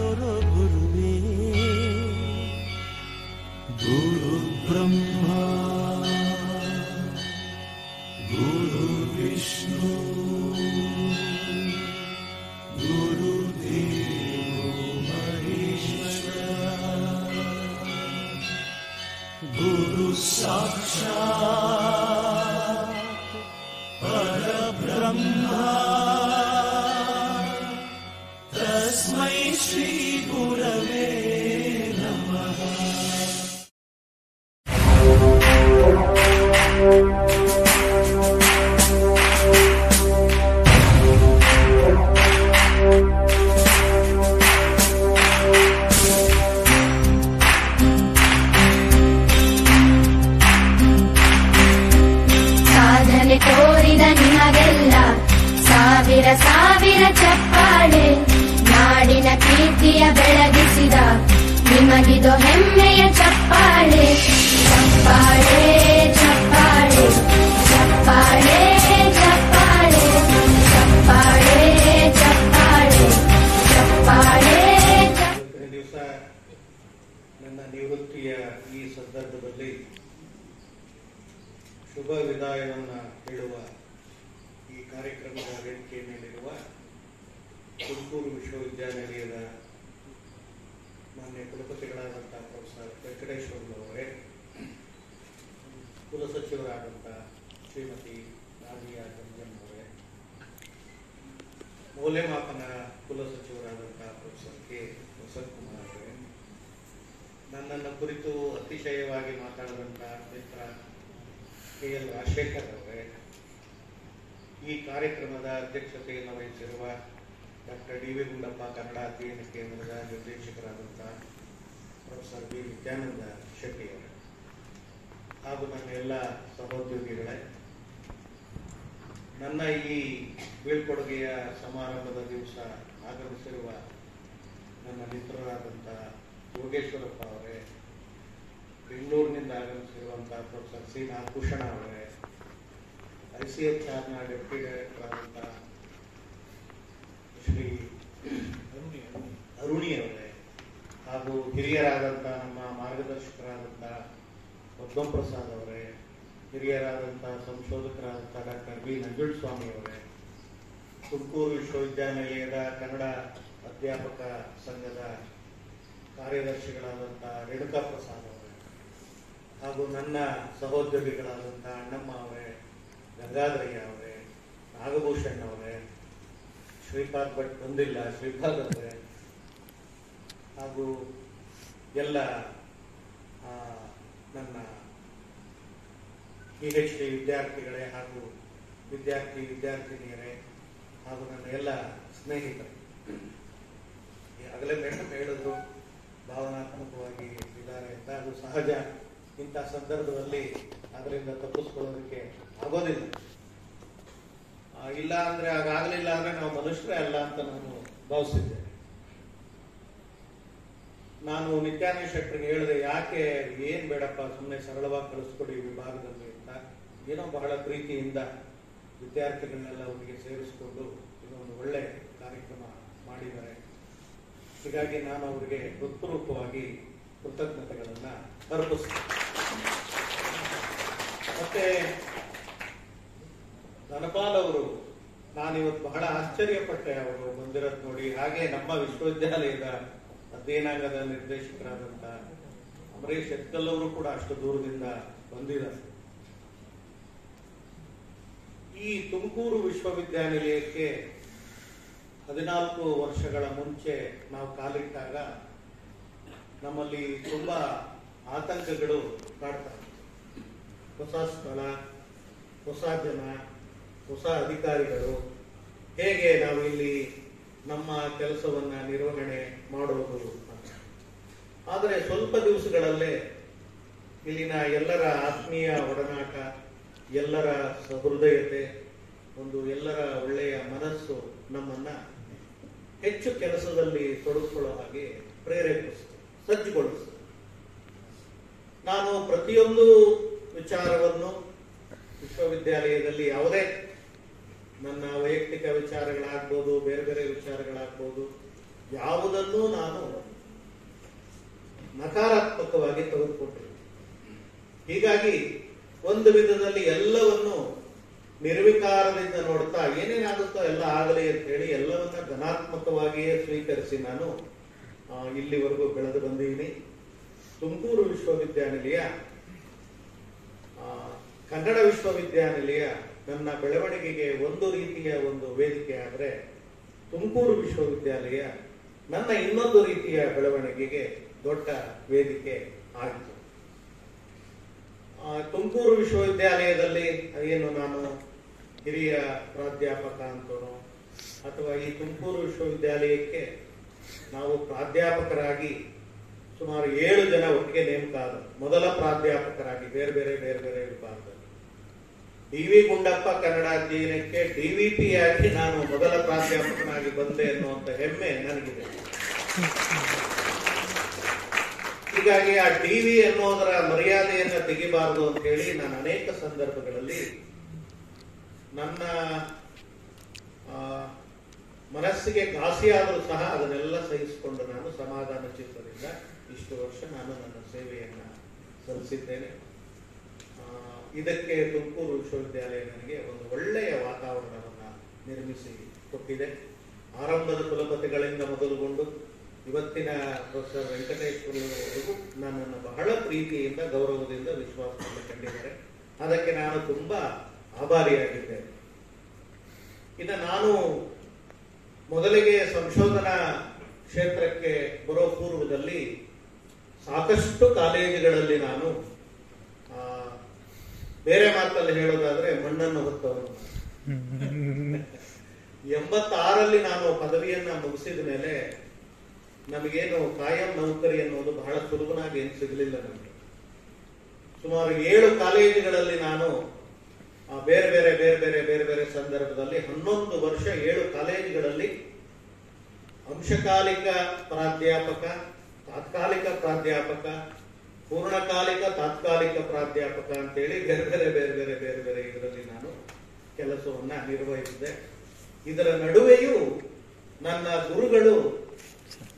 ತೋರೋ ಗುರುವೇ. ಗುರು ಬ್ರಹ್ಮ ಗುರು ವಿಷ್ಣು ಗುರುದೇವೋ ಮಹೇಶ್ವರ ಗುರು ಸಾಕ್ಷಾತ್ ಪರಬ್ರಹ್ಮ ತಸ್ಮೈ ಶ್ರೀ ಗುರವೇ ನಮಃ. ಸಾಧನೆ ತೋರಿದ ನಿಮಗೆಲ್ಲ ಸಾವಿರ ಸಾವಿರ ಚಪ್ಪಾಳೆ. ನಾಡಿನ ಕೀರ್ತಿಯ ಬೆಳಗಿಸಿದ ನಿಮಗಿದು ಹೆಮ್ಮೆಯ ಚಪ್ಪಾಳೆ. ಚಪ್ಪಾಳೆ ಚಪ್ಪಾಳೆ ಚಪ್ಪಾಳೆ ಚಪ್ಪಾಳೆ ಚಪ್ಪಾಳೆ ಚಪ್ಪಾಳೆ ಚಪ್ಪಾಳೆ. ದಿವಸ ನನ್ನ ನಿವೃತ್ತಿಯ ಈ ಸಂದರ್ಭದಲ್ಲಿ ಶುಭ ವಿದಾಯವನ್ನು ಹೇಳುವ ಈ ಕಾರ್ಯಕ್ರಮದ ವೇದಿಕೆ ಮೇಲಿರುವ ತುಮಕೂರು ವಿಶ್ವವಿದ್ಯಾನಿಲಯದ ಮಾನ್ಯ ಕುಲಪತಿಗಳಾದಂಥ ಪ್ರೊಫೆಸರ್ ವೆಂಕಟೇಶ್ವರರವರೇ, ಕುಲಸಚಿವರಾದಂಥ ಶ್ರೀಮತಿ ನಾದಿಯಾ ಗಂಜಮ್ಮವರೇ, ಮೌಲ್ಯಮಾಪನ ಕುಲಸಚಿವರಾದಂಥ ಪ್ರೊಫೆಸರ್ ಕೆ ವಸಂತಕುಮಾರ್ ಅವರೇ, ನನ್ನನ್ನು ಕುರಿತು ಅತಿಶಯವಾಗಿ ಮಾತಾಡಿದಂಥ ಮಿತ್ರ ಕೆ ಎಲ್ ರಾಜಶೇಖರ್ ಅವರೇ, ಈ ಕಾರ್ಯಕ್ರಮದ ಅಧ್ಯಕ್ಷತೆಯನ್ನು ವಹಿಸಿರುವ doctor D V Gundappa Kannada ಅಧ್ಯಯನ ಕೇಂದ್ರದ ನಿರ್ದೇಶಕರಾದಂಥ ಪ್ರೊಫೆಸರ್ ಬಿ ನಿತ್ಯಾನಂದ ಶೆಟ್ಟಿ ಅವರೇ, ಹಾಗೂ ನನ್ನ ಎಲ್ಲ ಸಹೋದ್ಯೋಗಿಗಳೇ, ನನ್ನ ಈ ಬೀಳ್ಕೊಡುಗೆಯ ಸಮಾರಂಭದ ದಿವಸ ಆಗಮಿಸಿರುವ ನನ್ನ ಮಿತ್ರರಾದಂಥ ಯೋಗೇಶ್ವರಪ್ಪ ಅವರೇ, ಬೆಂಗಳೂರಿನಿಂದ ಆಗಮಿಸಿರುವಂಥ ಪ್ರೊಫೆಸರ್ ಸಿ ನಾಗಭೂಷಣ ಅವರೇ, ICHR ಡೆಪ್ಯೂಟಿ ಡೈರೆಕ್ಟರ್ ಆದಂಥ ಶ್ರೀ ಅರುಣಿ ಅವರೇ, ಹಾಗೂ ಹಿರಿಯರಾದಂಥ ನಮ್ಮ ಮಾರ್ಗದರ್ಶಕರಾದಂಥ ಪದ್ಮ ಪ್ರಸಾದ್ ಅವರೇ, ಹಿರಿಯರಾದಂಥ ಸಂಶೋಧಕರಾದಂಥ ಡಾಕ್ಟರ್ ಬಿ ನಂಜುಂಡಸ್ವಾಮಿ ಅವರೇ, ತುಮಕೂರು ವಿಶ್ವವಿದ್ಯಾನಿಲಯದ ಕನ್ನಡ ಅಧ್ಯಾಪಕ ಸಂಘದ ಕಾರ್ಯದರ್ಶಿಗಳಾದಂಥ ರೇಣುಕಾ ಪ್ರಸಾದ್ ಅವರೇ, ಹಾಗೂ ನನ್ನ ಸಹೋದ್ಯೋಗಿಗಳಾದಂಥ ಅಣ್ಣಮ್ಮ ಅವರೇ, ಗಂಗಾಧರಯ್ಯ ಅವರೇ, ನಾಗಭೂಷಣ್ ಅವರೇ, ಶ್ರೀಪಾದ್ ಭಟ್ ಬಂದಿಲ್ಲ, ಶ್ರೀಪಾದ್ ಅವರೇ, ಹಾಗೂ ಎಲ್ಲ ನನ್ನ PhD ವಿದ್ಯಾರ್ಥಿಗಳೇ ಹಾಗೂ ವಿದ್ಯಾರ್ಥಿನಿಯರೇ, ಹಾಗೂ ನನ್ನ ಎಲ್ಲ ಸ್ನೇಹಿತರು. ಈಗಾಗಲೇ ಮೇಡಮ್ ಹೇಳಿದ್ರು ಭಾವನಾತ್ಮಕವಾಗಿ ಇದ್ದಾರೆ ಅಂತ. ಅದು ಸಹಜ. ಇಂಥ ಸಂದರ್ಭದಲ್ಲಿ ಅದರಿಂದ ತಪ್ಪಿಸ್ಕೊಳ್ಳೋದಕ್ಕೆ ಆಗೋದಿಲ್ಲ. ಇಲ್ಲ ಅಂದ್ರೆ ಆಗಾಗಲಿಲ್ಲ ಅಂದ್ರೆ ನಾವು ಮನುಷ್ಯರೇ ಅಲ್ಲ ಅಂತ ನಾನು ಭಾವಿಸಿದ್ದೆ. ನಾನು ನಿತ್ಯಾನಂದ ಶೆಟ್ಟರಿಗೆ ಹೇಳಿದೆ, ಯಾಕೆ ಏನ್ ಬೇಡಪ್ಪ, ಸುಮ್ಮನೆ ಸರಳವಾಗಿ ಕಳಿಸ್ಕೊಡಿ ವಿಭಾಗದಲ್ಲಿ ಅಂತ. ಏನೋ ಬಹಳ ಪ್ರೀತಿಯಿಂದ ವಿದ್ಯಾರ್ಥಿಗಳನ್ನೆಲ್ಲ ಅವರಿಗೆ ಸೇರಿಸಿಕೊಂಡು ಇದೊಂದು ಒಳ್ಳೆ ಕಾರ್ಯಕ್ರಮ ಮಾಡಿದ್ದಾರೆ. ಹೀಗಾಗಿ ನಾನು ಅವರಿಗೆ ಹೃತ್ಪೂರ್ವಕವಾಗಿ ಕೃತಜ್ಞತೆಗಳನ್ನ ಅರ್ಪಿಸ್ತೇನೆ. ಮತ್ತೆ ಧನಪಾಲ್ ಅವರು, ನಾನಿವತ್ತು ಬಹಳ ಆಶ್ಚರ್ಯಪಟ್ಟೆ ಅವರು ಬಂದಿರೋದು ನೋಡಿ. ಹಾಗೆ ನಮ್ಮ ವಿಶ್ವವಿದ್ಯಾಲಯದ ಅಧ್ಯಯನಾಂಗದ ನಿರ್ದೇಶಕರಾದಂಥ ಅಮರೇಶ್ ಎತ್ಕಲ್ ಅವರು ಕೂಡ ಅಷ್ಟು ದೂರದಿಂದ ಬಂದಿದ್ದಾರೆ. ಈ ತುಮಕೂರು ವಿಶ್ವವಿದ್ಯಾನಿಲಯಕ್ಕೆ 14 ವರ್ಷಗಳ ಮುಂಚೆ ನಾವು ಕಾಲಿಟ್ಟಾಗ ನಮ್ಮಲ್ಲಿ ತುಂಬಾ ಆತಂಕಗಳು ಕಾಡ್ತವೆ. ಹೊಸ ಸ್ಥಳ, ಹೊಸ ಜನ, ಹೊಸ ಅಧಿಕಾರಿಗಳು, ಹೇಗೆ ನಾವು ಇಲ್ಲಿ ನಮ್ಮ ಕೆಲಸವನ್ನ ನಿರ್ವಹಣೆ ಮಾಡೋದು ಅಂತ. ಆದರೆ ಸ್ವಲ್ಪ ದಿವಸಗಳಲ್ಲೇ ಇಲ್ಲಿನ ಎಲ್ಲರ ಆತ್ಮೀಯ ಒಡನಾಟ, ಎಲ್ಲರ ಸಹೃದಯತೆ, ಎಲ್ಲರ ಒಳ್ಳೆಯ ಮನಸ್ಸು ನಮ್ಮನ್ನ ಹೆಚ್ಚು ಕೆಲಸದಲ್ಲಿ ತೊಡಗಿಕೊಳ್ಳೋ ಹಾಗೆ ಪ್ರೇರೇಪಿಸ್ತದೆ, ಸಜ್ಜುಗೊಳಿಸ್ತದೆ. ನಾನು ಪ್ರತಿಯೊಂದು ವಿಚಾರವನ್ನು ವಿಶ್ವವಿದ್ಯಾಲಯದಲ್ಲಿ ಯಾವುದೇ ನನ್ನ ವೈಯಕ್ತಿಕ ವಿಚಾರಗಳಾಗ್ಬೋದು, ಬೇರೆ ಬೇರೆ ವಿಚಾರಗಳಾಗ್ಬೋದು, ಯಾವುದನ್ನೂ ನಾನು ನಕಾರಾತ್ಮಕವಾಗಿ ತೆಗೆದುಕೊಂಡಿಲ್ಲ. ಹೀಗಾಗಿ ಒಂದು ವಿಧದಲ್ಲಿ ಎಲ್ಲವನ್ನು ನಿರ್ವಿಕಾರದಿಂದ ನೋಡ್ತಾ ಏನೇನಾಗುತ್ತೋ ಎಲ್ಲ ಆಗಲಿ ಅಂತ ಹೇಳಿ ಎಲ್ಲವನ್ನ ಧನಾತ್ಮಕವಾಗಿಯೇ ಸ್ವೀಕರಿಸಿ ನಾನು ಇಲ್ಲಿವರೆಗೂ ಬೆಳೆದು ಬಂದಿದ್ದೀನಿ. ತುಮಕೂರು ವಿಶ್ವವಿದ್ಯಾನಿಲಯ, ಕನ್ನಡ ವಿಶ್ವವಿದ್ಯಾನಿಲಯ ನನ್ನ ಬೆಳವಣಿಗೆಗೆ ಒಂದು ರೀತಿಯ ಒಂದು ವೇದಿಕೆ ಆದರೆ, ತುಮಕೂರು ವಿಶ್ವವಿದ್ಯಾಲಯ ನನ್ನ ಇನ್ನೊಂದು ರೀತಿಯ ಬೆಳವಣಿಗೆಗೆ ದೊಡ್ಡ ವೇದಿಕೆ ಆಯಿತು. ತುಮಕೂರು ವಿಶ್ವವಿದ್ಯಾಲಯದಲ್ಲಿ ಏನು ನಾನು ಹಿರಿಯ ಪ್ರಾಧ್ಯಾಪಕ ಅಂತನೋ ಅಥವಾ ಈ ತುಮಕೂರು ವಿಶ್ವವಿದ್ಯಾಲಯಕ್ಕೆ ನಾವು ಪ್ರಾಧ್ಯಾಪಕರಾಗಿ ಸುಮಾರು 7 ಜನ ಒಟ್ಟಿಗೆ ನೇಮಕ ಆದ ಮೊದಲ ಪ್ರಾಧ್ಯಾಪಕರಾಗಿ ಬೇರೆ ಬೇರೆ ಬೇರೆ ಬೇರೆ ವಿಭಾಗದಲ್ಲಿ. ಡಿ.ವಿ. ಗುಂಡಪ್ಪ ಕನ್ನಡ ಅಧ್ಯಯನಕ್ಕೆ ಡಿವಿಪಿ ಆಗಿ ನಾನು ಮೊದಲ ಪ್ರಾಧ್ಯಾಪಕನಾಗಿ ಬಂದೆ ಅನ್ನುವಂಥ ಹೆಮ್ಮೆ ನನಗಿದೆ. ಹೀಗಾಗಿ ಆ ಡಿ.ವಿ. ಅನ್ನೋದರ ಮರ್ಯಾದೆಯನ್ನ ತೆಗಿಬಾರದು ಅಂತ ಹೇಳಿ ನಾನು ಅನೇಕ ಸಂದರ್ಭಗಳಲ್ಲಿ ನನ್ನ ಮನಸ್ಸಿಗೆ ಘಾಸಿಯಾದರೂ ಸಹ ಅದನ್ನೆಲ್ಲ ಸಹಿಸಿಕೊಂಡು ನಾನು ಸಮಾಧಾನ ಚಿತ್ತದಿಂದ ಇಷ್ಟು ವರ್ಷ ನಾನು ನನ್ನ ಸೇವೆಯನ್ನ ಸಲ್ಲಿಸಿದ್ದೇನೆ. ಇದಕ್ಕೆ ತುಮಕೂರು ವಿಶ್ವವಿದ್ಯಾಲಯ ನನಗೆ ಒಂದು ಒಳ್ಳೆಯ ವಾತಾವರಣವನ್ನ ನಿರ್ಮಿಸಿ ಕೊಟ್ಟಿದೆ. ಆರಂಭದ ಕುಲಪತಿಗಳಿಂದ ಮೊದಲುಗೊಂಡು ಇವತ್ತಿನ ಪ್ರೊಫೆಸರ್ ವೆಂಕಟೇಶ್ವರವರೆಗೂ ನನ್ನನ್ನು ಬಹಳ ಪ್ರೀತಿಯಿಂದ ಗೌರವದಿಂದ ವಿಶ್ವಾಸದಿಂದ ಕಂಡಿದ್ದಾರೆ. ಅದಕ್ಕೆ ನಾನು ತುಂಬಾ ಆಭಾರಿಯಾಗಿದ್ದೇನೆ. ಇನ್ನು ನಾನು ಮೊದಲಿಗೆ ಸಂಶೋಧನಾ ಕ್ಷೇತ್ರಕ್ಕೆ ಬರೋ ಪೂರ್ವದಲ್ಲಿ ಸಾಕಷ್ಟು ಕಾಲೇಜುಗಳಲ್ಲಿ ನಾನು ಬೇರೆ ಮಾತಲ್ಲಿ ಹೇಳೋದಾದ್ರೆ ಮಣ್ಣನ್ನು ಹೊತ್ತವನು. 86ರಲ್ಲಿ ನಾನು ಪದವಿಯನ್ನ ಮುಗಿಸಿದ ಮೇಲೆ ನಮಗೇನು ಕಾಯಂ ನೌಕರಿ ಅನ್ನೋದು ಬಹಳ ಸುಲಭನಾಗಿ ಏನು ಸಿಗಲಿಲ್ಲ ನಮಗೆ. ಸುಮಾರು 7 ಕಾಲೇಜುಗಳಲ್ಲಿ ನಾನು ಬೇರೆ ಬೇರೆ ಬೇರೆ ಬೇರೆ ಬೇರೆ ಬೇರೆ ಸಂದರ್ಭದಲ್ಲಿ 11 ವರ್ಷ 7 ಕಾಲೇಜುಗಳಲ್ಲಿ ಅಂಶಕಾಲಿಕ ಪ್ರಾಧ್ಯಾಪಕ, ತಾತ್ಕಾಲಿಕ ಪ್ರಾಧ್ಯಾಪಕ, ಪೂರ್ಣಕಾಲಿಕ ತಾತ್ಕಾಲಿಕ ಪ್ರಾಧ್ಯಾಪಕ ಅಂತೇಳಿ ಬೇರೆ ಬೇರೆ ಬೇರೆ ಬೇರೆ ಬೇರೆ ಬೇರೆ ಇದರಲ್ಲಿ ನಾನು ಕೆಲಸವನ್ನ ನಿರ್ವಹಿಸಿದೆ. ಇದರ ನಡುವೆಯೂ ನನ್ನ ಗುರುಗಳು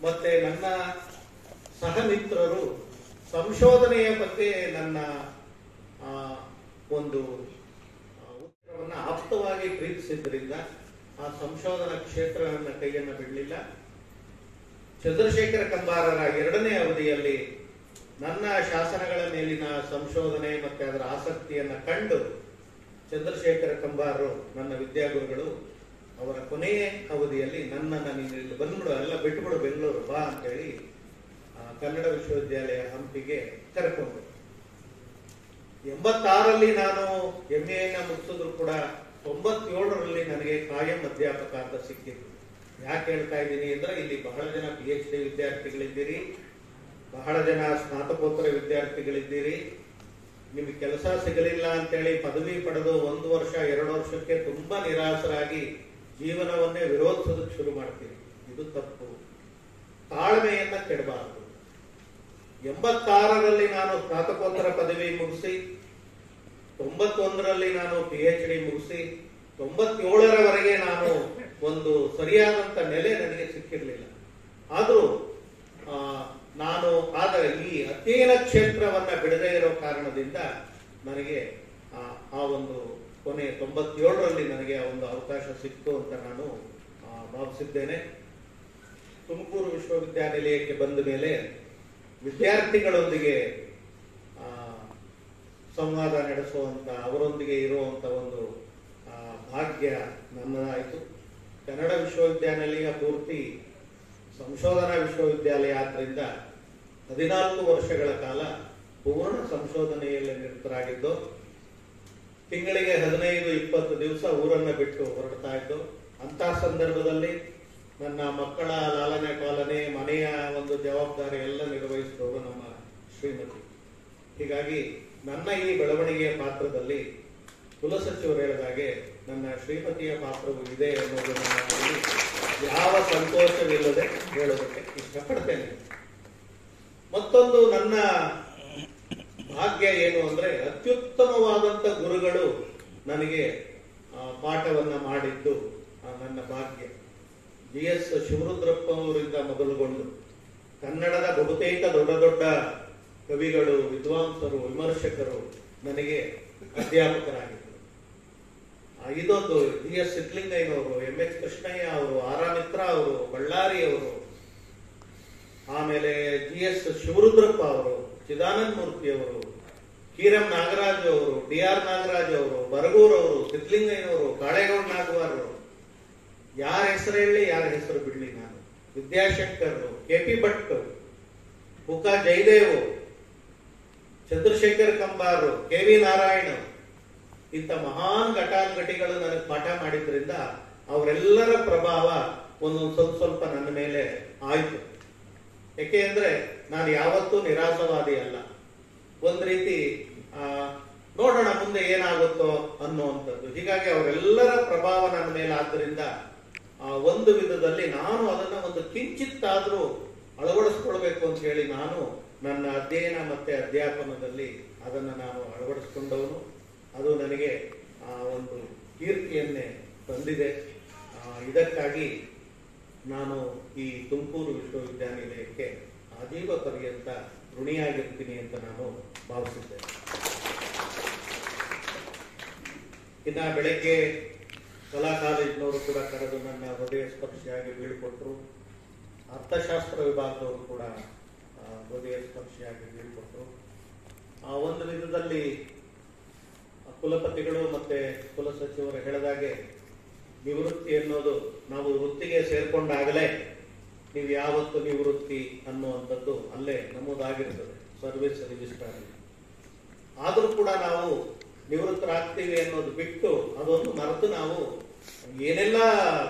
ಮತ್ತೆ ನನ್ನ ಸಹಮಿತ್ರರು ಸಂಶೋಧನೆಯ ಬಗ್ಗೆ ನನ್ನ ಒಂದು ಉತ್ತರವನ್ನು ಆಪ್ತವಾಗಿ ಪ್ರೀತಿಸಿದ್ರಿಂದ ಆ ಸಂಶೋಧನಾ ಕ್ಷೇತ್ರವನ್ನು ಕೈಯನ್ನು ಬಿಡಲಿಲ್ಲ. ಚಂದ್ರಶೇಖರ ಕಂಬಾರರ 2ನೇ ಅವಧಿಯಲ್ಲಿ ನನ್ನ ಶಾಸನಗಳ ಮೇಲಿನ ಸಂಶೋಧನೆ ಮತ್ತೆ ಅದರ ಆಸಕ್ತಿಯನ್ನ ಕಂಡು ಚಂದ್ರಶೇಖರ ಕಂಬಾರರು ನನ್ನ ವಿದ್ಯಾಗುರುಗಳು ಅವರ ಕೊನೆಯ ಅವಧಿಯಲ್ಲಿ ನನ್ನನ್ನು ನೀನು ಇಲ್ಲಿ ಬಂದ್ಬಿಡು, ಎಲ್ಲ ಬಿಟ್ಟುಬಿಡು, ಬೆಂಗಳೂರು ಬಾ ಅಂತೇಳಿ ಕನ್ನಡ ವಿಶ್ವವಿದ್ಯಾಲಯ ಹಂಪಿಗೆ ಕರೆಕೊಂಡೆ. 86ರಲ್ಲಿ ನಾನು MA ಮುಗಿಸಿದ್ರು ಕೂಡ 97ರಲ್ಲಿ ನನಗೆ ಕಾಯಂ ಅಧ್ಯಾಪಕ ಅಂತ ಸಿಕ್ಕಿತ್ತು. ಯಾಕೆ ಹೇಳ್ತಾ ಇದ್ದೀನಿ ಅಂದ್ರೆ ಇಲ್ಲಿ ಬಹಳ ಜನ PhD ವಿದ್ಯಾರ್ಥಿಗಳಿದ್ದೀರಿ, ಬಹಳ ಜನ ಸ್ನಾತಕೋತ್ತರ ವಿದ್ಯಾರ್ಥಿಗಳಿದ್ದೀರಿ. ನಿಮಗೆ ಕೆಲಸ ಸಿಗಲಿಲ್ಲ ಅಂತೇಳಿ ಪದವಿ ಪಡೆದು 1 ವರ್ಷ 2 ವರ್ಷಕ್ಕೆ ತುಂಬಾ ನಿರಾಸರಾಗಿ ಜೀವನವನ್ನೇ ವಿರೋಧಿಸೋದಕ್ಕೆ ಶುರು ಮಾಡ್ತೀರಿ. ಇದು ತಪ್ಪು. ತಾಳ್ಮೆಯನ್ನ ಕೆಡಬಾರದು. 86ರಲ್ಲಿ ನಾನು ಸ್ನಾತಕೋತ್ತರ ಪದವಿ ಮುಗಿಸಿ 91ರಲ್ಲಿ ನಾನು PhD ಮುಗಿಸಿ 97ರವರೆಗೆ ನಾನು ಒಂದು ಸರಿಯಾದಂತ ನೆಲೆ ನನಗೆ ಸಿಕ್ಕಿರಲಿಲ್ಲ. ಆದರೂ ನಾನು ಆದರೆ ಈ ಅಧ್ಯಯನ ಕ್ಷೇತ್ರವನ್ನ ಬಿಡದೇ ಇರೋ ಕಾರಣದಿಂದ ನನಗೆ ಆ ಒಂದು ಕೊನೆ 97ರಲ್ಲಿ ನನಗೆ ಆ ಒಂದು ಅವಕಾಶ ಸಿಕ್ತು ಅಂತ ನಾನು ಭಾವಿಸಿದ್ದೇನೆ. ತುಮಕೂರು ವಿಶ್ವವಿದ್ಯಾನಿಲಯಕ್ಕೆ ಬಂದ ಮೇಲೆ ವಿದ್ಯಾರ್ಥಿಗಳೊಂದಿಗೆ ಸಂವಾದ ನಡೆಸುವಂತ, ಅವರೊಂದಿಗೆ ಇರುವಂತ ಒಂದು ಭಾಗ್ಯ ನನ್ನದಾಯಿತು. ಕನ್ನಡ ವಿಶ್ವವಿದ್ಯಾನಿಲಯ ಪೂರ್ತಿ ಸಂಶೋಧನಾ ವಿಶ್ವವಿದ್ಯಾಲಯ ಆದ್ರಿಂದ 14 ವರ್ಷಗಳ ಕಾಲ ಪೂರ್ಣ ಸಂಶೋಧನೆಯಲ್ಲಿ ನಿರತರಾಗಿದ್ದು, ತಿಂಗಳಿಗೆ 15-20 ದಿವಸ ಊರನ್ನ ಬಿಟ್ಟು ಹೊರಡ್ತಾ ಇದ್ದು. ಅಂತ ಸಂದರ್ಭದಲ್ಲಿ ನನ್ನ ಮಕ್ಕಳ ಲಾಲನೆ ಪಾಲನೆ, ಮನೆಯ ಒಂದು ಜವಾಬ್ದಾರಿ ಎಲ್ಲ ನಿರ್ವಹಿಸಿದವರು ನಮ್ಮ ಶ್ರೀಮತಿ. ಹೀಗಾಗಿ ನನ್ನ ಈ ಬೆಳವಣಿಗೆಯ ಪಾತ್ರದಲ್ಲಿ ಕುಲಸಚಿವರು ಹೇಳಿದಾಗೆ ನನ್ನ ಶ್ರೀಮತಿಯ ಪಾತ್ರವೂ ಇದೆ ಅನ್ನೋದನ್ನು ಯಾವ ಸಂತೋಷವಿಲ್ಲದೆ ಹೇಳೋದಕ್ಕೆ ಇಷ್ಟಪಡ್ತೇನೆ. ಮತ್ತೊಂದು ನನ್ನ ಭಾಗ್ಯ ಏನು ಅಂದ್ರೆ ಅತ್ಯುತ್ತಮವಾದಂತ ಗುರುಗಳು ನನಗೆ ಪಾಠವನ್ನ ಮಾಡಿದ್ದು ನನ್ನ ಭಾಗ್ಯ. GS ಶಿವರುದ್ರಪ್ಪ ಅವರಿಂದ ಮೊದಲುಗೊಂಡು ಕನ್ನಡದ ಬಹುತೇಕ ದೊಡ್ಡ ದೊಡ್ಡ ಕವಿಗಳು, ವಿದ್ವಾಂಸರು, ವಿಮರ್ಶಕರು ನನಗೆ ಅಧ್ಯಾಪಕರಾಗಿದ್ದರು. ಇದೊಂದು GS ಸಿದ್ಲಿಂಗಯ್ಯನವರು, MH ಕೃಷ್ಣಯ್ಯ ಅವರು, ಆರ್ ಮಿತ್ರ ಅವರು, ಬಳ್ಳಾರಿ ಅವರು, ಆಮೇಲೆ GS ಶಿವರುದ್ರಪ್ಪ ಅವರು, ಚಿದಾನಂದ ಮೂರ್ತಿ ಅವರು, ಕೀರಂ ನಾಗರಾಜ್ ಅವರು, DR ನಾಗರಾಜ್ ಅವರು, ಬರಗೂರ್ ಅವರು, ಸಿದ್ಲಿಂಗಯ್ಯನವರು, ಕಾಳೇಗೌಡ ನಾಗವಾರ್ ಅವರು, ಯಾರ ಹೆಸರು ಹೇಳಿ ಯಾರ ಹೆಸರು ಬಿಡ್ಲಿ ನಾನು, ವಿದ್ಯಾಶಂಕರ್, KP ಭಟ್, ಹುಕ ಜಯದೇವ್, ಚಂದ್ರಶೇಖರ್ ಕಂಬಾರ್, KV ನಾರಾಯಣ, ಇಂಥ ಮಹಾನ್ ಘಟಾನುಘಟಿಗಳು ನನಗೆ ಪಾಠ ಮಾಡಿದ್ರಿಂದ ಅವರೆಲ್ಲರ ಪ್ರಭಾವ ಒಂದೊಂದು ಸ್ವಲ್ಪ ಸ್ವಲ್ಪ ನನ್ನ ಮೇಲೆ ಆಯ್ತು. ಯಾಕೆ ಅಂದ್ರೆ ನಾನು ಯಾವತ್ತೂ ನಿರಾಸವಾದಿ ಅಲ್ಲ. ಒಂದ್ ರೀತಿ ನೋಡೋಣ ಮುಂದೆ ಏನಾಗುತ್ತೋ ಅನ್ನುವಂಥದ್ದು. ಹೀಗಾಗಿ ಅವರೆಲ್ಲರ ಪ್ರಭಾವ ನನ್ನ ಮೇಲೆ ಆದ್ದರಿಂದ ಒಂದು ವಿಧದಲ್ಲಿ ನಾನು ಅದನ್ನ ಒಂದು ಕಿಂಚಿತ್ತಾದ್ರೂ ಅಳವಡಿಸ್ಕೊಳ್ಬೇಕು ಅಂತ ಹೇಳಿ ನಾನು ನನ್ನ ಅಧ್ಯಯನ ಮತ್ತೆ ಅಧ್ಯಾಪನದಲ್ಲಿ ಅದನ್ನು ನಾನು ಅಳವಡಿಸ್ಕೊಂಡವನು. ಅದು ನನಗೆ ಒಂದು ಕೀರ್ತಿಯನ್ನೇ ತಂದಿದೆ. ಇದಕ್ಕಾಗಿ ನಾನು ಈ ತುಮಕೂರು ವಿಶ್ವವಿದ್ಯಾನಿಲಯಕ್ಕೆ ಆಜೀವ ಪರ್ಯಂತ ಋಣಿಯಾಗಿರ್ತೀನಿ ಅಂತ ನಾನು ಭಾವಿಸಿದ್ದೇನೆ. ಇನ್ನ ಬೆಳಗ್ಗೆ ಕಲಾ ಕಾಲೇಜಿನವರು ಕೂಡ ಕರೆದು ನನ್ನ ಹೃದಯ ಸ್ಪರ್ಶಿಯಾಗಿ ಬೀಳ್ಕೊಟ್ರು. ಅರ್ಥಶಾಸ್ತ್ರ ವಿಭಾಗದವರು ಕೂಡ ಹೃದಯ ಸ್ಪರ್ಶಿಯಾಗಿ ಬೀಳ್ಕೊಟ್ರು. ಒಂದು ವಿಧದಲ್ಲಿ ಕುಲಪತಿಗಳು ಮತ್ತೆ ಕುಲಸಚಿವರು ಹೇಳಿದಾಗೆ ನಿವೃತ್ತಿ ಅನ್ನೋದು ನಾವು ವೃತ್ತಿಗೆ ಸೇರ್ಕೊಂಡಾಗಲೇ ನೀವು ಯಾವತ್ತು ನಿವೃತ್ತಿ ಅನ್ನುವಂಥದ್ದು ಅಲ್ಲೇ ನಮೂದಾಗಿರ್ತದೆ ಸರ್ವಿಸ್ ರಿಜಿಸ್ಟರ್. ಆದರೂ ಕೂಡ ನಾವು ನಿವೃತ್ತರಾಗ್ತೀವಿ ಅನ್ನೋದು ಬಿಟ್ಟು ಅದೊಂದು ಮರೆತು ನಾವು ಏನೆಲ್ಲ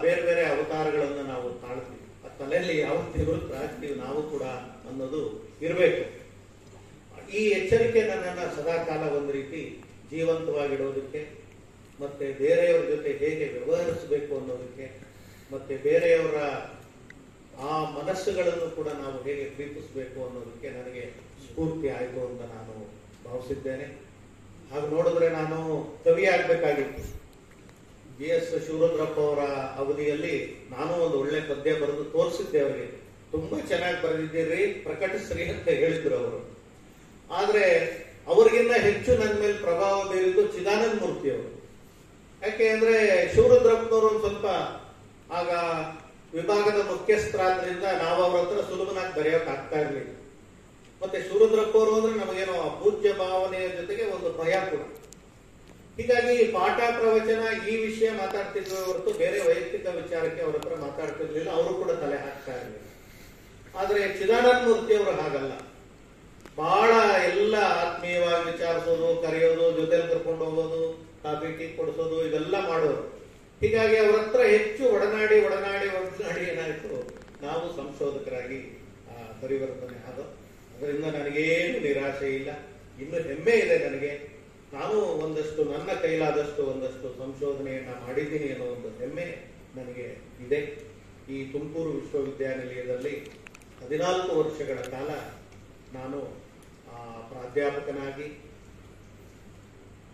ಬೇರೆ ಬೇರೆ ಅವತಾರಗಳನ್ನು ನಾವು ತಾಳ್ತೀವಿ. ಆ ತಲೆಯಲ್ಲಿ ಯಾವತ್ತು ನಿವೃತ್ತರಾಗ್ತೀವಿ ನಾವು ಕೂಡ ಅನ್ನೋದು ಇರಬೇಕು. ಈ ಎಚ್ಚರಿಕೆ ನನ್ನನ್ನು ಸದಾಕಾಲ ಒಂದು ರೀತಿ ಜೀವಂತವಾಗಿಡೋದಕ್ಕೆ, ಮತ್ತೆ ಬೇರೆಯವರ ಜೊತೆ ಹೇಗೆ ವ್ಯವಹರಿಸಬೇಕು ಅನ್ನೋದಕ್ಕೆ, ಮತ್ತೆ ಬೇರೆಯವರ ಆ ಮನಸ್ಸುಗಳನ್ನು ಕೂಡ ನಾವು ಹೇಗೆ ಪ್ರೀತಿಸಬೇಕು ಅನ್ನೋದಕ್ಕೆ ನನಗೆ ಸ್ಫೂರ್ತಿ ಆಯಿತು ಅಂತ ನಾನು ಭಾವಿಸಿದ್ದೇನೆ. ಹಾಗೆ ನೋಡಿದ್ರೆ ನಾನು ಕವಿ ಆಗ್ಬೇಕಾಗಿತ್ತು. GS ಶಿವರುದ್ರಪ್ಪ ಅವರ ಅವಧಿಯಲ್ಲಿ ನಾನು ಒಂದು ಒಳ್ಳೆ ಪದ್ಯ ಬರೆದು ತೋರಿಸಿದ್ದೆ ಅವರಿಗೆ. ತುಂಬಾ ಚೆನ್ನಾಗಿ ಬರೆದಿದ್ದೀರಿ, ಪ್ರಕಟಿಸ್ರಿ ಅಂತ ಹೇಳಿದ್ರು ಅವರು. ಆದ್ರೆ ಅವ್ರಿಗಿಂತ ಹೆಚ್ಚು ನನ್ನ ಮೇಲೆ ಪ್ರಭಾವ ಬೀರಿದ್ದು ಚಿದಾನಂದ ಮೂರ್ತಿ ಅವರು. ಯಾಕೆ ಅಂದ್ರೆ ಶಿವರುದ್ರಪ್ಪನವರು ಒಂದು ಸ್ವಲ್ಪ ಆಗ ವಿಭಾಗದ ಮುಖ್ಯಸ್ಥರಾದ್ರಿಂದ ನಾವು ಅವ್ರ ಹತ್ರ ಸುಲಭನಾಗಿ ಬರೆಯೋಕೆ ಆಗ್ತಾ ಇರ್ಲಿಲ್ಲ. ಮತ್ತೆ ಶಿವರುದ್ರಪ್ಪ ಅವರು ಅಂದ್ರೆ ನಮಗೇನೋ ಪೂಜ್ಯ ಭಾವನೆಯ ಜೊತೆಗೆ ಒಂದು ಭಯ ಕೂಡ. ಹೀಗಾಗಿ ಪಾಠ ಪ್ರವಚನ ಈ ವಿಷಯ ಮಾತಾಡ್ತಿದ್ವಿ ಹೊರತು ಬೇರೆ ವೈಯಕ್ತಿಕ ವಿಚಾರಕ್ಕೆ ಅವ್ರ ಹತ್ರ ಮಾತಾಡ್ತಿರ್ಲಿಲ್ಲ. ಅವರು ಕೂಡ ತಲೆ ಹಾಕ್ತಾ ಇರಲಿಲ್ಲ. ಆದ್ರೆ ಚಿದಾನಂದ ಮೂರ್ತಿ ಅವರು ಹಾಗಲ್ಲ. ಬಹಳ ಎಲ್ಲ ಆತ್ಮೀಯವಾಗಿ ವಿಚಾರಿಸೋದು, ಕರೆಯೋದು, ಜೊತೆಲಿ ಕರ್ಕೊಂಡು ಹೋಗೋದು, ಕಾಫಿ ಟೀ ಕೊಡಿಸೋದು, ಇದೆಲ್ಲ ಮಾಡೋರು. ಹೀಗಾಗಿ ಅವ್ರ ಹತ್ರ ಹೆಚ್ಚು ಒಡನಾಡಿ ಏನಾಯ್ತು, ನಾವು ಸಂಶೋಧಕರಾಗಿ ಪರಿವರ್ತನೆ ಆದ. ಅದರಿಂದ ನನಗೇನು ನಿರಾಶೆ ಇಲ್ಲ, ಇನ್ನು ಹೆಮ್ಮೆ ಇದೆ ನನಗೆ. ನಾನು ಒಂದಷ್ಟು ನನ್ನ ಕೈಲಾದಷ್ಟು ಒಂದಷ್ಟು ಸಂಶೋಧನೆಯನ್ನ ಮಾಡಿದ್ದೀನಿ ಅನ್ನೋ ಒಂದು ಹೆಮ್ಮೆ ನನಗೆ ಇದೆ. ಈ ತುಮಕೂರು ವಿಶ್ವವಿದ್ಯಾನಿಲಯದಲ್ಲಿ 14 ವರ್ಷಗಳ ಕಾಲ ನಾನು ಪ್ರಾಧ್ಯಾಪಕನಾಗಿ,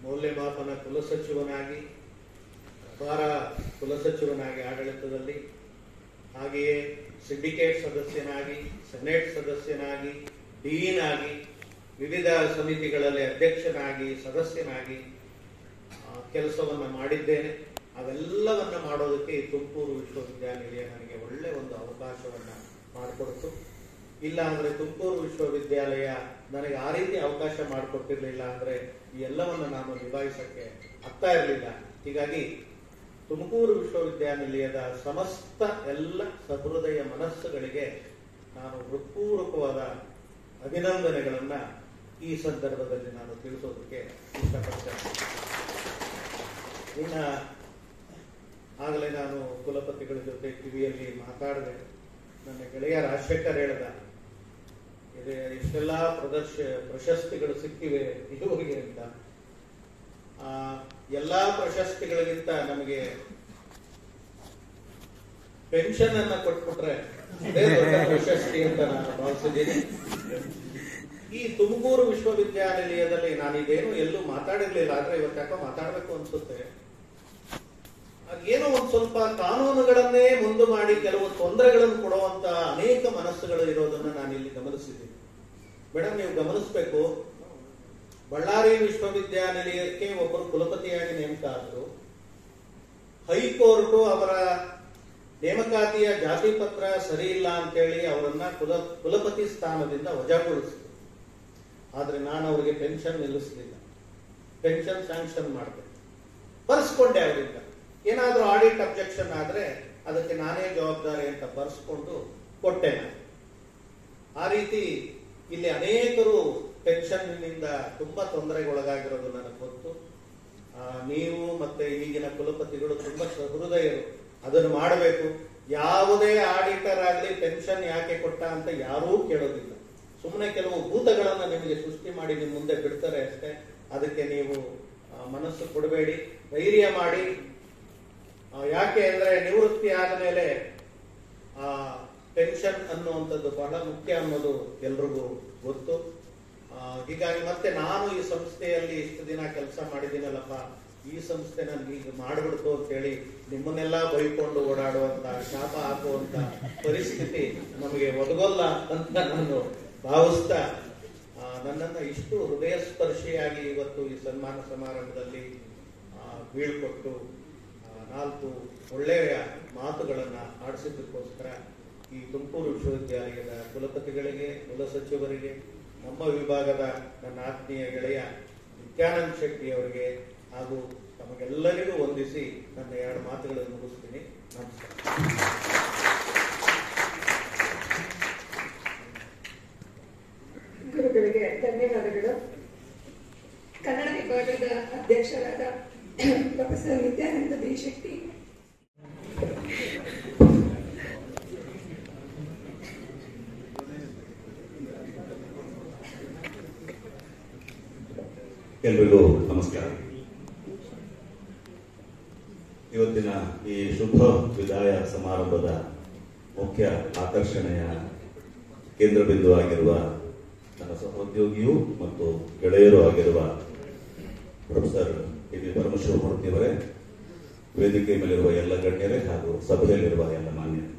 ಮೌಲ್ಯಮಾಪನ ಕುಲಸಚಿವನಾಗಿ, ಪ್ರಭಾರ ಕುಲಸಚಿವನಾಗಿ ಆಡಳಿತದಲ್ಲಿ, ಹಾಗೆಯೇ ಸಿಂಡಿಕೇಟ್ ಸದಸ್ಯನಾಗಿ, ಸೆನೆಟ್ ಸದಸ್ಯನಾಗಿ, ಡೀನ್ ಆಗಿ, ವಿವಿಧ ಸಮಿತಿಗಳಲ್ಲಿ ಅಧ್ಯಕ್ಷನಾಗಿ, ಸದಸ್ಯನಾಗಿ ಕೆಲಸವನ್ನ ಮಾಡಿದ್ದೇನೆ. ಅವೆಲ್ಲವನ್ನ ಮಾಡೋದಕ್ಕೆ ಈ ತುಮಕೂರು ವಿಶ್ವವಿದ್ಯಾನಿಲಯ ನನಗೆ ಒಳ್ಳೆ ಒಂದು ಅವಕಾಶವನ್ನ ಮಾಡಿಕೊಡ್ತು. ಇಲ್ಲ ಅಂದ್ರೆ ತುಮಕೂರು ವಿಶ್ವವಿದ್ಯಾಲಯ ನನಗೆ ಆ ರೀತಿ ಅವಕಾಶ ಮಾಡಿಕೊಟ್ಟಿರ್ಲಿಲ್ಲ ಅಂದ್ರೆ ಈ ಎಲ್ಲವನ್ನ ನಾನು ನಿಭಾಯಿಸಕ್ಕೆ ಆಗ್ತಾ ಇರಲಿಲ್ಲ. ಹೀಗಾಗಿ ತುಮಕೂರು ವಿಶ್ವವಿದ್ಯಾನಿಲಯದ ಸಮಸ್ತ ಎಲ್ಲ ಸಹೃದಯ ಮನಸ್ಸುಗಳಿಗೆ ನಾನು ಹೃತ್ಪೂರ್ವಕವಾದ ಅಭಿನಂದನೆಗಳನ್ನ ಈ ಸಂದರ್ಭದಲ್ಲಿ ನಾನು ತಿಳಿಸೋದಕ್ಕೆ ಇಷ್ಟಪಡ್ತೇನೆ. ಇನ್ನ ಆಗಲೇ ನಾನು ಕುಲಪತಿಗಳ ಜೊತೆ ಕಿವಿಯಲ್ಲಿ ಮಾತಾಡಿದೆ. ನನ್ನ ಗೆಳೆಯ ರಾಜಶೇಖರ್ ಹೇಳ್ದ, ಇಷ್ಟೆಲ್ಲ ಪ್ರಶಸ್ತಿಗಳು ಸಿಕ್ಕಿವೆ ಇವರಿಗೆ ಅಂತ. ಎಲ್ಲಾ ಪ್ರಶಸ್ತಿಗಳಿಗಿಂತ ನಮಗೆ ಪೆನ್ಷನ್ ಅನ್ನ ಕೊಟ್ಬಿಟ್ರೆ ಅದೇ ದೊಡ್ಡ ಪ್ರಶಸ್ತಿ ಅಂತ ನಾನು ಭಾವಿಸಿದ್ದೀನಿ. ಈ ತುಮಕೂರು ವಿಶ್ವವಿದ್ಯಾನಿಲಯದಲ್ಲಿ ನಾನಿದೇನು ಎಲ್ಲೂ ಮಾತಾಡಿರ್ಲಿಲ್ಲ, ಆದ್ರೆ ಇವತ್ತು ಯಾಕೋ ಮಾತಾಡ್ಬೇಕು ಅನ್ಸುತ್ತೆ. ಏನೋ ಒಂದು ಸ್ವಲ್ಪ ಕಾನೂನುಗಳನ್ನೇ ಮುಂದೆ ಮಾಡಿ ಕೆಲವು ತೊಂದರೆಗಳನ್ನು ಕೊಡುವಂತ ಅನೇಕ ಮನಸ್ಸುಗಳು ಇರೋದನ್ನ ನಾನು ಇಲ್ಲಿ ಗಮನಿಸಿದ್ದೀನಿ. ಮೇಡಮ್, ನೀವು ಗಮನಿಸಬೇಕು, ಬಳ್ಳಾರಿ ವಿಶ್ವವಿದ್ಯಾನಿಲಯಕ್ಕೆ ಒಬ್ಬರು ಕುಲಪತಿಯಾಗಿ ನೇಮಕ ಆದರು. ಹೈಕೋರ್ಟ್ ಅವರ ನೇಮಕಾತಿಯ ಜಾತಿ ಪತ್ರ ಸರಿ ಇಲ್ಲ ಅಂತೇಳಿ ಅವರನ್ನ ಕುಲಪತಿ ಸ್ಥಾನದಿಂದ ವಜಾಗೊಳಿಸಿದ್ರು. ಆದ್ರೆ ನಾನು ಅವರಿಗೆ ಪೆನ್ಷನ್ ನಿಲ್ಲಿಸಲಿಲ್ಲ, ಪೆನ್ಷನ್ ಸ್ಯಾಂಕ್ಷನ್ ಮಾಡಿದೆ, ಬರ್ಸ್ಕೊಂಡೆ. ಅವರಿಂದ ಏನಾದ್ರೂ ಆಡಿಟ್ ಅಬ್ಜೆಕ್ಷನ್ ಆದ್ರೆ ಅದಕ್ಕೆ ನಾನೇ ಜವಾಬ್ದಾರಿ ಅಂತ ಬರ್ಸ್ಕೊಂಡು ಕೊಟ್ಟೆ ನಾನು. ಆ ರೀತಿ ಇಲ್ಲಿ ಅನೇಕರು ಪೆನ್ಷನ್ನಿಂದ ತುಂಬಾ ತೊಂದರೆಗೊಳಗಾಗಿರೋದು ನನಗೆ ಗೊತ್ತು. ನೀವು ಮತ್ತೆ ಈಗಿನ ಕುಲಪತಿಗಳು ತುಂಬಾ ಸಹೃದಯರು, ಅದನ್ನು ಮಾಡಬೇಕು. ಯಾವುದೇ ಆಡಿಟರ್ ಆಗಲಿ ಪೆನ್ಷನ್ ಯಾಕೆ ಕೊಟ್ಟ ಅಂತ ಯಾರೂ ಕೇಳೋದಿಲ್ಲ. ಸುಮ್ಮನೆ ಕೆಲವು ಭೂತಗಳನ್ನ ನಿಮಗೆ ಸೃಷ್ಟಿ ಮಾಡಿ ನಿಮ್ಮ ಮುಂದೆ ಬಿಡ್ತಾರೆ ಅಷ್ಟೇ. ಅದಕ್ಕೆ ನೀವು ಮನಸ್ಸು ಕೊಡಬೇಡಿ, ಧೈರ್ಯ ಮಾಡಿ. ಯಾಕೆ ಅಂದ್ರೆ ನಿವೃತ್ತಿ ಆದಮೇಲೆ ಪೆನ್ಷನ್ ಅನ್ನುವಂಥದ್ದು ಬಹಳ ಮುಖ್ಯ ಅನ್ನೋದು ಎಲ್ರಿಗೂ ಗೊತ್ತು. ಹೀಗಾಗಿ ಮತ್ತೆ ನಾನು ಈ ಸಂಸ್ಥೆಯಲ್ಲಿ ಇಷ್ಟು ದಿನ ಕೆಲಸ ಮಾಡಿದ್ದೀನಲ್ಲಪ್ಪ, ಈ ಸಂಸ್ಥೆ ನನ್ಗೆ ಈಗ ಮಾಡ್ಬಿಡ್ತು ಅಂತ ಹೇಳಿ ನಿಮ್ಮನ್ನೆಲ್ಲ ಬೈಕೊಂಡು ಓಡಾಡುವಂತ, ಶಾಪ ಹಾಕುವಂತ ಪರಿಸ್ಥಿತಿ ನಮಗೆ ಒದಗಲ್ಲ ಅಂತ ನಾನು ಭಾವಿಸ್ತಾ ನನ್ನನ್ನು ಇಷ್ಟು ಹೃದಯ ಸ್ಪರ್ಶಿಯಾಗಿ ಇವತ್ತು ಈ ಸನ್ಮಾನ ಸಮಾರಂಭದಲ್ಲಿ ಬೀಳ್ಕೊಟ್ಟು 4 ಒಳ್ಳೆಯ ಮಾತುಗಳನ್ನ ಆಡಿಸಿದ್ದಕ್ಕೋಸ್ಕರ ಈ ತುಮಕೂರು ವಿಶ್ವವಿದ್ಯಾಲಯದ ಕುಲಪತಿಗಳಿಗೆ, ಕುಲಸಚಿವರಿಗೆ, ನಮ್ಮ ವಿಭಾಗದ ನನ್ನ ಆತ್ಮೀಯ ಗೆಳೆಯ ನಿತ್ಯಾನಂದ ಶೆಟ್ಟಿ ಅವರಿಗೆ ಹಾಗೂ ತಮಗೆಲ್ಲರಿಗೂ ವಂದಿಸಿ ನನ್ನ 2 ಮಾತುಗಳನ್ನು ಮುಗಿಸ್ತೀನಿ. ನಮಸ್ಕಾರ. ಗುರುಗಳಿಗೆ ಧನ್ಯವಾದಗಳು. ಕನ್ನಡ ವಿಭಾಗದ ಅಧ್ಯಕ್ಷರಾದ ಪ್ರೊಫೆಸರ್ ನಿತ್ಯಾನಂದ ಬಿ ಶೆಟ್ಟಿ, ಎಲ್ರಿಗೂ ನಮಸ್ಕಾರ. ಇವತ್ತಿನ ಈ ಶುಭ ವಿದಾಯ ಸಮಾರಂಭದ ಮುಖ್ಯ ಆಕರ್ಷಣೆಯ ಕೇಂದ್ರ ಬಿಂದು ಆಗಿರುವ ನನ್ನ ಸಹೋದ್ಯೋಗಿಯೂ ಮತ್ತು ಗೆಳೆಯರೂ ಆಗಿರುವ ಪ್ರೊಫೆಸರ್ ಟಿ.ವಿ. ಪರಮಶಿವಮೂರ್ತಿಯವರೇ, ವೇದಿಕೆ ಮೇಲಿರುವ ಎಲ್ಲ ಗಣ್ಯರೇ ಹಾಗೂ ಸಭೆಯಲ್ಲಿರುವ ಎಲ್ಲ ಮಾನ್ಯರೇ,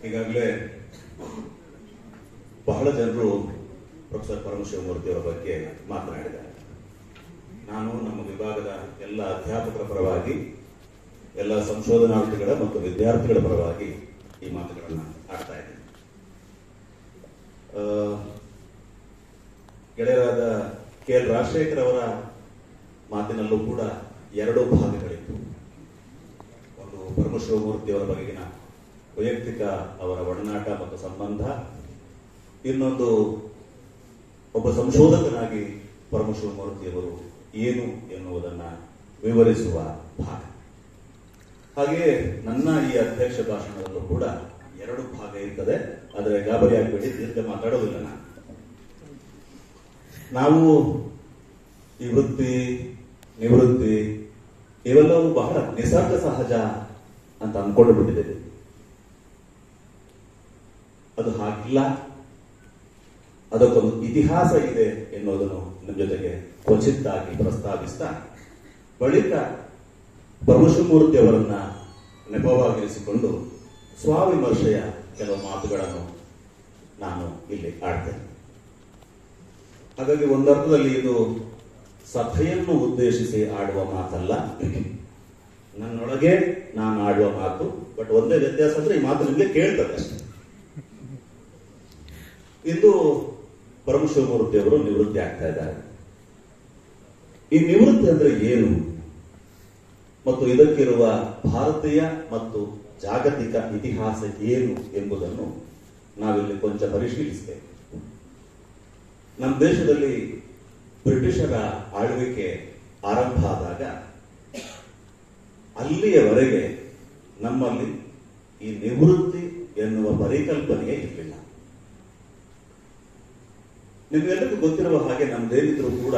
ಈಗಾಗಲೇ ಬಹಳ ಜನರು ಪ್ರೊಫೆಸರ್ ಪರಮಶಿವಮೂರ್ತಿಯವರ ಬಗ್ಗೆ ಮಾತನಾಡಿದ್ದಾರೆ. ನಾನು ನಮ್ಮ ವಿಭಾಗದ ಎಲ್ಲ ಅಧ್ಯಾಪಕರ ಪರವಾಗಿ, ಎಲ್ಲ ಸಂಶೋಧನಾರ್ಥಿಗಳ ಮತ್ತು ವಿದ್ಯಾರ್ಥಿಗಳ ಪರವಾಗಿ ಈ ಮಾತುಗಳನ್ನು ಆಡ್ತಾ ಇದ್ದೇನೆ. ಗೆಳೆಯರಾದ ಕೆ.ಎಲ್. ರಾಜಶೇಖರ್ ಅವರ ಮಾತಿನಲ್ಲೂ ಕೂಡ 2 ಭಾಗಗಳಿತ್ತು. ಒಂದು ಪರಮಶಿವಮೂರ್ತಿಯವರ ಬಗೆಗಿನ ವೈಯಕ್ತಿಕ ಅವರ ಒಡನಾಟ ಮತ್ತು ಸಂಬಂಧ, ಇನ್ನೊಂದು ಒಬ್ಬ ಸಂಶೋಧಕನಾಗಿ ಪರಮಶಿವಮೂರ್ತಿಯವರು ಏನು ಎನ್ನುವುದನ್ನ ವಿವರಿಸುವ ಭಾಗ. ಹಾಗೆಯೇ ನನ್ನ ಈ ಅಧ್ಯಕ್ಷ ಭಾಷಣದಲ್ಲೂ ಕೂಡ 2 ಭಾಗ ಇರ್ತದೆ. ಆದರೆ ಗಾಬರಿ ಆಗಬೇಡಿ, ದೀರ್ಘ ಮಾತಾಡೋದಿಲ್ಲ. ನಾವು ಈ ವೃತ್ತಿ, ನಿವೃತ್ತಿ ಇವೆಲ್ಲವೂ ಬಹಳ ನಿಸರ್ಗ ಸಹಜ ಅಂತ ಅಂದ್ಕೊಂಡು ಬಿಟ್ಟಿದ್ದೇವೆ. ಅದು ಹಾಗಿಲ್ಲ, ಅದಕ್ಕೊಂದು ಇತಿಹಾಸ ಇದೆ ಎನ್ನುವುದನ್ನು ನಿಮ್ಮ ಜೊತೆಗೆ ಕ್ವಚಿತ್ತಾಗಿ ಪ್ರಸ್ತಾವಿಸ್ತಾ, ಬಳಿಕ ಪರಮಶಿವಮೂರ್ತಿಯವರನ್ನ ನೆಪವಾಗಿರಿಸಿಕೊಂಡು ಸ್ವವಿಮರ್ಶೆಯ ಕೆಲವು ಮಾತುಗಳನ್ನು ನಾನು ಇಲ್ಲಿ ಆಡ್ತೇನೆ. ಹಾಗಾಗಿ ಒಂದರ್ಥದಲ್ಲಿ ಇದು ಸಭೆಯನ್ನು ಉದ್ದೇಶಿಸಿ ಆಡುವ ಮಾತಲ್ಲ, ನನ್ನೊಳಗೆ ನಾನು ಆಡುವ ಮಾತು. ಬಟ್ ಒಂದೇ ವ್ಯತ್ಯಾಸ ಅಂದ್ರೆ ಈ ಮಾತು ನಿಮಗೆ ಕೇಳ್ತದೆ ಅಷ್ಟೇ. ಇಂದು ಪರಮಶಿವಮೂರ್ತಿಯವರು ನಿವೃತ್ತಿ ಆಗ್ತಾ ಇದ್ದಾರೆ. ಈ ನಿವೃತ್ತಿ ಅಂದ್ರೆ ಏನು ಮತ್ತು ಇದಕ್ಕಿರುವ ಭಾರತೀಯ ಮತ್ತು ಜಾಗತಿಕ ಇತಿಹಾಸ ಏನು ಎಂಬುದನ್ನು ನಾವಿಲ್ಲಿ ಕೊಂಚ ಪರಿಶೀಲಿಸಬೇಕು. ನಮ್ಮ ದೇಶದಲ್ಲಿ ಬ್ರಿಟಿಷರ ಆಳ್ವಿಕೆ ಆರಂಭ ಆದಾಗ ಅಲ್ಲಿಯವರೆಗೆ ನಮ್ಮಲ್ಲಿ ಈ ನಿವೃತ್ತಿ ಎನ್ನುವ ಪರಿಕಲ್ಪನೆಯೇ ಇರಲಿಲ್ಲ. ನಿಮಗೆಲ್ಲರಿಗೂ ಗೊತ್ತಿರುವ ಹಾಗೆ ನಮ್ದೇನಿದ್ರು ಕೂಡ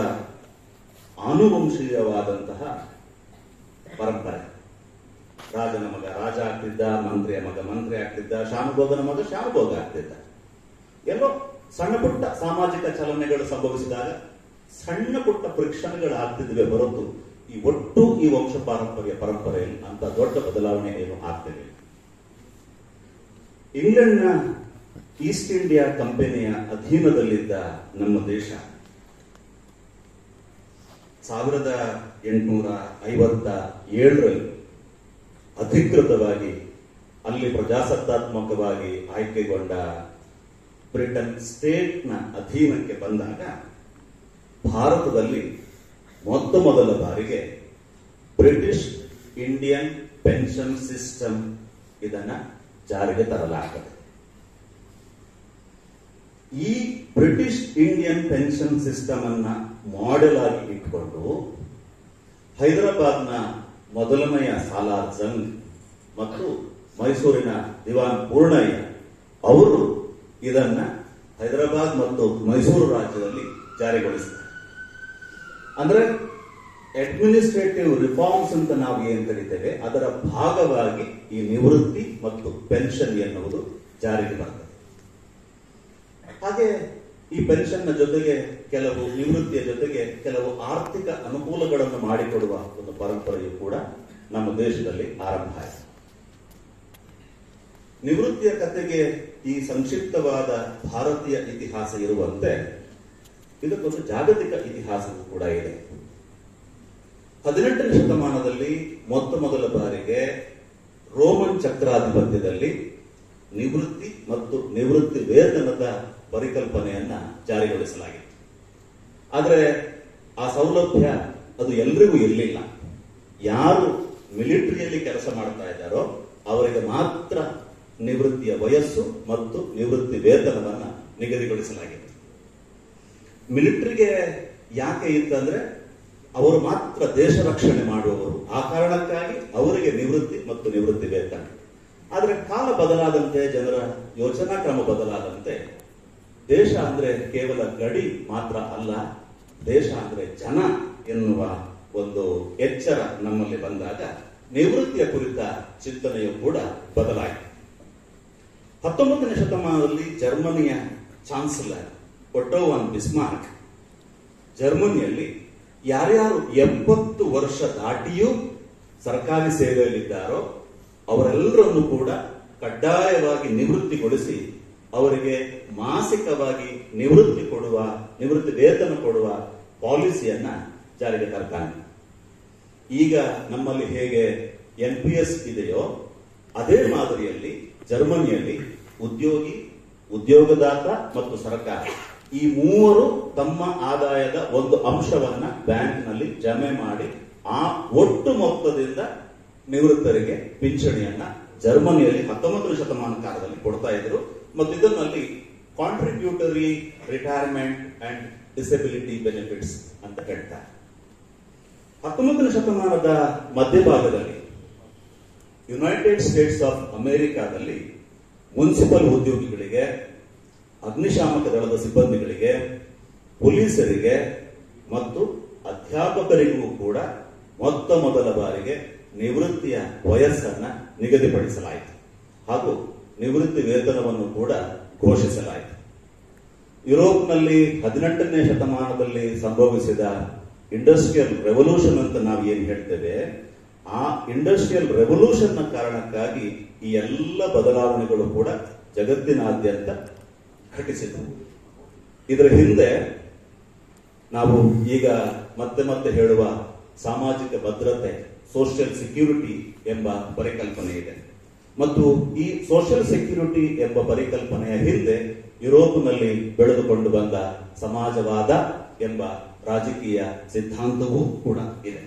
ಆನುವಂಶೀಯವಾದಂತಹ ಪರಂಪರೆ. ರಾಜನ ಮಗ ರಾಜ ಆಗ್ತಿದ್ದ, ಮಂತ್ರಿಯ ಮಗ ಮಂತ್ರಿ ಆಗ್ತಿದ್ದ, ಶಾನುಭೋಗನ ಮಗ ಶಾನುಭೋಗ ಆಗ್ತಿದ್ದ. ಎಲ್ಲೋ ಸಣ್ಣ ಪುಟ್ಟ ಸಾಮಾಜಿಕ ಚಲನೆಗಳು ಸಂಭವಿಸಿದಾಗ ಸಣ್ಣ ಪುಟ್ಟ ಫ್ರಿಕ್ಷನ್ಗಳು ಆಗ್ತಿದ್ವೆ ಹೊರತು ಈ ಒಟ್ಟು ಈ ವಂಶ ಪರಂಪರೆಯಲ್ಲಿ ಅಂತ ದೊಡ್ಡ ಬದಲಾವಣೆ ಏನು ಆಗ್ತಿದೆ. ಇಂಗ್ಲೆಂಡ್ನ ಈಸ್ಟ್ ಇಂಡಿಯಾ ಕಂಪನಿಯ ಅಧೀನದಲ್ಲಿದ್ದ ನಮ್ಮ ದೇಶ 1857ರಲ್ಲಿ ಅಧಿಕೃತವಾಗಿ ಅಲ್ಲಿ ಪ್ರಜಾಸತ್ತಾತ್ಮಕವಾಗಿ ಆಯ್ಕೆಗೊಂಡ ಬ್ರಿಟನ್ ಸ್ಟೇಟ್ನ ಅಧೀನಕ್ಕೆ ಬಂದಾಗ ಭಾರತದಲ್ಲಿ ಮೊದಲ ಬಾರಿಗೆ ಬ್ರಿಟಿಷ್ ಇಂಡಿಯನ್ ಪೆನ್ಷನ್ ಸಿಸ್ಟಮ್ ಇದನ್ನ ಜಾರಿಗೆ ತರಲಾಗಿದೆ. ಈ ಬ್ರಿಟಿಷ್ ಇಂಡಿಯನ್ ಪೆನ್ಷನ್ ಸಿಸ್ಟಮ್ ಅನ್ನ ಮಾಡೆಲ್ ಆಗಿ ಇಟ್ಕೊಂಡು ಹೈದರಾಬಾದ್ನ ಮೊದಲನೆಯ ಸಾಲಾರ್ ಜಂಗ್ ಮತ್ತು ಮೈಸೂರಿನ ದಿವಾನ್ ಪೂರ್ಣಯ್ಯ ಅವರು ಇದನ್ನ ಹೈದರಾಬಾದ್ ಮತ್ತು ಮೈಸೂರು ರಾಜ್ಯದಲ್ಲಿ ಜಾರಿಗೊಳಿಸಿದ್ದಾರೆ. ಅಂದ್ರೆ ಅಡ್ಮಿನಿಸ್ಟ್ರೇಟಿವ್ ರಿಫಾರ್ಮ್ಸ್ ಅಂತ ನಾವು ಏನ್ ಕರೀತೇವೆ ಅದರ ಭಾಗವಾಗಿ ಈ ನಿವೃತ್ತಿ ಮತ್ತು ಪೆನ್ಷನ್ ಎನ್ನುವುದು ಜಾರಿಗೆ ಬರ್ತದೆ. ಹಾಗೆ ಈ ಪೆನ್ಷನ್ನ ಜೊತೆಗೆ ಕೆಲವು ನಿವೃತ್ತಿಯ ಜೊತೆಗೆ ಕೆಲವು ಆರ್ಥಿಕ ಅನುಕೂಲಗಳನ್ನು ಮಾಡಿಕೊಡುವ ಒಂದು ಪರಂಪರೆಯು ಕೂಡ ನಮ್ಮ ದೇಶದಲ್ಲಿ ಆರಂಭ ಆಯಿತು. ನಿವೃತ್ತಿಯ ಕಥೆಗೆ ಈ ಸಂಕ್ಷಿಪ್ತವಾದ ಭಾರತೀಯ ಇತಿಹಾಸ ಇರುವಂತೆ ಇದಕ್ಕೊಂದು ಜಾಗತಿಕ ಇತಿಹಾಸವೂ ಕೂಡ ಇದೆ. 18ನೇ ಶತಮಾನದಲ್ಲಿ ಮೊದಲ ಬಾರಿಗೆ ರೋಮನ್ ಚಕ್ರಾಧಿಪತ್ಯದಲ್ಲಿ ನಿವೃತ್ತಿ ಮತ್ತು ನಿವೃತ್ತಿ ವೇತನದ ಪರಿಕಲ್ಪನೆಯನ್ನ ಜಾರಿಗೊಳಿಸಲಾಗಿತ್ತು. ಆದರೆ ಆ ಸೌಲಭ್ಯ ಅದು ಎಲ್ರಿಗೂ ಇರಲಿಲ್ಲ. ಯಾರು ಮಿಲಿಟರಿಯಲ್ಲಿ ಕೆಲಸ ಮಾಡ್ತಾ ಇದ್ದಾರೋ ಅವರಿಗೆ ಮಾತ್ರ ನಿವೃತ್ತಿಯ ವಯಸ್ಸು ಮತ್ತು ನಿವೃತ್ತಿ ವೇತನವನ್ನ ನಿಗದಿಗೊಳಿಸಲಾಗಿತ್ತು. ಮಿಲಿಟರಿಗೆ ಯಾಕೆ ಇತ್ತಂದ್ರೆ ಅವರು ಮಾತ್ರ ದೇಶ ರಕ್ಷಣೆ ಮಾಡುವವರು, ಆ ಕಾರಣಕ್ಕಾಗಿ ಅವರಿಗೆ ನಿವೃತ್ತಿ ಮತ್ತು ನಿವೃತ್ತಿ ವೇತನ. ಆದರೆ ಕಾಲ ಬದಲಾದಂತೆ, ಜನರ ಯೋಚನಾ ಕ್ರಮ ಬದಲಾದಂತೆ ದೇಶ ಅಂದ್ರೆ ಕೇವಲ ಗಡಿ ಮಾತ್ರ ಅಲ್ಲ, ದೇಶ ಅಂದ್ರೆ ಜನ ಎನ್ನುವ ಒಂದು ಎಚ್ಚರ ನಮ್ಮಲ್ಲಿ ಬಂದಾಗ ನಿವೃತ್ತಿಯ ಕುರಿತ ಚಿಂತನೆಯು ಕೂಡ ಬದಲಾಯಿತು. 19ನೇ ಶತಮಾನದಲ್ಲಿ ಜರ್ಮನಿಯ ಚಾನ್ಸಲರ್ ಒಟ್ಟೋ ವಾನ್ ಬಿಸ್ಮಾರ್ಕ್ ಜರ್ಮನಿಯಲ್ಲಿ ಯಾರ್ಯಾರು 70 ವರ್ಷ ದಾಟಿಯೂ ಸರ್ಕಾರಿ ಸೇವೆಯಲ್ಲಿದ್ದಾರೋ ಅವರೆಲ್ಲರನ್ನು ಕೂಡ ಕಡ್ಡಾಯವಾಗಿ ನಿವೃತ್ತಿಗೊಳಿಸಿ ಅವರಿಗೆ ಮಾಸಿಕವಾಗಿ ನಿವೃತ್ತಿ ವೇತನ ಕೊಡುವ ಪಾಲಿಸಿಯನ್ನ ಜಾರಿಗೆ ತರ್ತಾನೆ. ಈಗ ನಮ್ಮಲ್ಲಿ ಹೇಗೆ NPS ಇದೆಯೋ ಅದೇ ಮಾದರಿಯಲ್ಲಿ ಜರ್ಮನಿಯಲ್ಲಿ ಉದ್ಯೋಗಿ, ಉದ್ಯೋಗದಾತ ಮತ್ತು ಸರ್ಕಾರ ಈ ಮೂವರು ತಮ್ಮ ಆದಾಯದ ಒಂದು ಅಂಶವನ್ನ ಬ್ಯಾಂಕ್ನಲ್ಲಿ ಜಮೆ ಮಾಡಿ ಆ ಒಟ್ಟು ಮೊತ್ತದಿಂದ ನಿವೃತ್ತರಿಗೆ ಪಿಂಚಣಿಯನ್ನ ಜರ್ಮನಿಯಲ್ಲಿ 19ನೇ ಶತಮಾನ ಕಾಲದಲ್ಲಿ ಕೊಡ್ತಾ ಇದ್ರು. ಮತ್ತು ಇದನ್ನಲ್ಲಿ contributory retirement and disability benefits ಅಂತ ಹೇಳ್ತಾರೆ. 19ನೇ ಶತಮಾನದ ಮಧ್ಯಭಾಗದಲ್ಲಿ ಯುನೈಟೆಡ್ ಸ್ಟೇಟ್ಸ್ ಆಫ್ ಅಮೆರಿಕಾದಲ್ಲಿ ಮುನ್ಸಿಪಲ್ ಉದ್ಯೋಗಿಗಳಿಗೆ, ಅಗ್ನಿಶಾಮಕ ದಳದ ಸಿಬ್ಬಂದಿಗಳಿಗೆ, ಪೊಲೀಸರಿಗೆ ಮತ್ತು ಅಧ್ಯಾಪಕರಿಗೂ ಕೂಡ ಮೊದಲ ಬಾರಿಗೆ ನಿವೃತ್ತಿಯ ವಯಸ್ಸನ್ನ ನಿಗದಿಪಡಿಸಲಾಯಿತು ಹಾಗೂ ನಿವೃತ್ತಿ ವೇತನವನ್ನು ಕೂಡ ಘೋಷಿಸಲಾಯಿತು. ಯುರೋಪ್ನಲ್ಲಿ 18ನೇ ಶತಮಾನದಲ್ಲಿ ಸಂಭವಿಸಿದ ಇಂಡಸ್ಟ್ರಿಯಲ್ ರೆವಲ್ಯೂಷನ್ ಅಂತ ನಾವು ಏನ್ ಹೇಳ್ತೇವೆ, ಆ ಇಂಡಸ್ಟ್ರಿಯಲ್ ರೆವಲ್ಯೂಷನ್ ನ ಕಾರಣಕ್ಕಾಗಿ ಈ ಎಲ್ಲ ಬದಲಾವಣೆಗಳು ಕೂಡ ಜಗತ್ತಿನಾದ್ಯಂತ ಘಟಿಸಿದವು. ಇದರ ಹಿಂದೆ ನಾವು ಈಗ ಮತ್ತೆ ಹೇಳುವ ಸಾಮಾಜಿಕ ಭದ್ರತೆ, ಸೋಷಿಯಲ್ ಸೆಕ್ಯೂರಿಟಿ ಎಂಬ ಪರಿಕಲ್ಪನೆ ಇದೆ. ಮತ್ತು ಈ ಸೋಷಿಯಲ್ ಸೆಕ್ಯೂರಿಟಿ ಎಂಬ ಪರಿಕಲ್ಪನೆಯ ಹಿಂದೆ ಯುರೋಪ್ನಲ್ಲಿ ಬೆಳೆದುಕೊಂಡು ಬಂದ ಸಮಾಜವಾದ ಎಂಬ ರಾಜಕೀಯ ಸಿದ್ಧಾಂತವೂ ಕೂಡ ಇದೆ.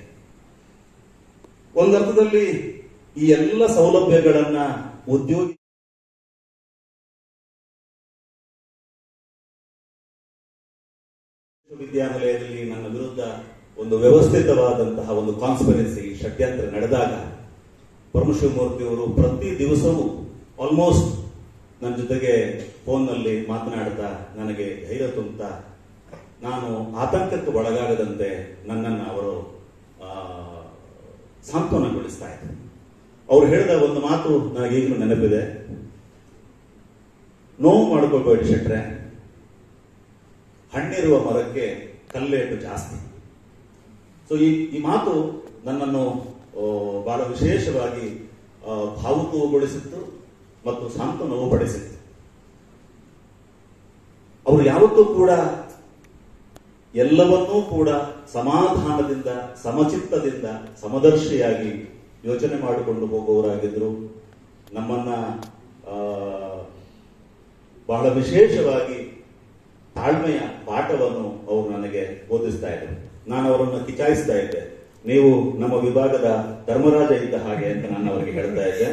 ಒಂದರ್ಥದಲ್ಲಿ ಈ ಎಲ್ಲ ಸೌಲಭ್ಯಗಳನ್ನ ಉದ್ಯೋಗಿ ವಿಶ್ವವಿದ್ಯಾನಿಲಯದಲ್ಲಿ ನನ್ನ ವಿರುದ್ಧ ಒಂದು ವ್ಯವಸ್ಥಿತವಾದಂತಹ ಒಂದು ಕಾನ್ಸ್ಪಿರೆನ್ಸಿ ಷಡ್ಯಂತ್ರ ನಡೆದಾಗ ಪರಮಶಿವಮೂರ್ತಿಯವರು ಪ್ರತಿ ದಿವಸವೂ ಆಲ್ಮೋಸ್ಟ್ ನನ್ನ ಜೊತೆಗೆ ಫೋನ್ನಲ್ಲಿ ಮಾತನಾಡ್ತಾ ನನಗೆ ಧೈರ್ಯ ತುಂಬುತ್ತಾ ನಾನು ಆತಂಕಕ್ಕೆ ಒಳಗಾಗದಂತೆ ನನ್ನನ್ನು ಅವರು ಸಾಂತ್ವನಗೊಳಿಸ್ತಾ ಇದ್ದಾರೆ. ಅವ್ರು ಹೇಳಿದ ಒಂದು ಮಾತು ನನಗೀಗಲೂ ನೆನಪಿದೆ. ನೋವು ಮಾಡ್ಕೊಳ್ಬೇಡಿ ಶೆಟ್ರೆ, ಹಣ್ಣಿರುವ ಮರಕ್ಕೆ ಕಲ್ಲೇಟು ಜಾಸ್ತಿ. ಸೊ ಈ ಮಾತು ನನ್ನನ್ನು ಬಹಳ ವಿಶೇಷವಾಗಿ ಭಾವುಕಗೊಳಿಸಿತ್ತು ಮತ್ತು ಸಾಂತ್ವನವು ಪಡಿಸಿತ್ತು. ಅವರು ಯಾವತ್ತೂ ಕೂಡ ಎಲ್ಲವನ್ನೂ ಕೂಡ ಸಮಾಧಾನದಿಂದ, ಸಮಚಿತ್ತದಿಂದ, ಸಮದರ್ಶಿಯಾಗಿ ಯೋಚನೆ ಮಾಡಿಕೊಂಡು ಹೋಗುವವರಾಗಿದ್ರು. ನಮ್ಮನ್ನ ಬಹಳ ವಿಶೇಷವಾಗಿ ತಾಳ್ಮೆಯ ಪಾಠವನ್ನು ಅವರು ನನಗೆ ಬೋಧಿಸ್ತಾ ಇದ್ದರು. ನಾನು ಅವರನ್ನು ಕಿಚಾಯಿಸ್ತಾ ಇದ್ದೆ, ನೀವು ನಮ್ಮ ವಿಭಾಗದ ಧರ್ಮರಾಜ ಇದ್ದ ಹಾಗೆ ಅಂತ ನಾನು ಅವರಿಗೆ ಹೇಳ್ತಾ ಇದ್ದೆ.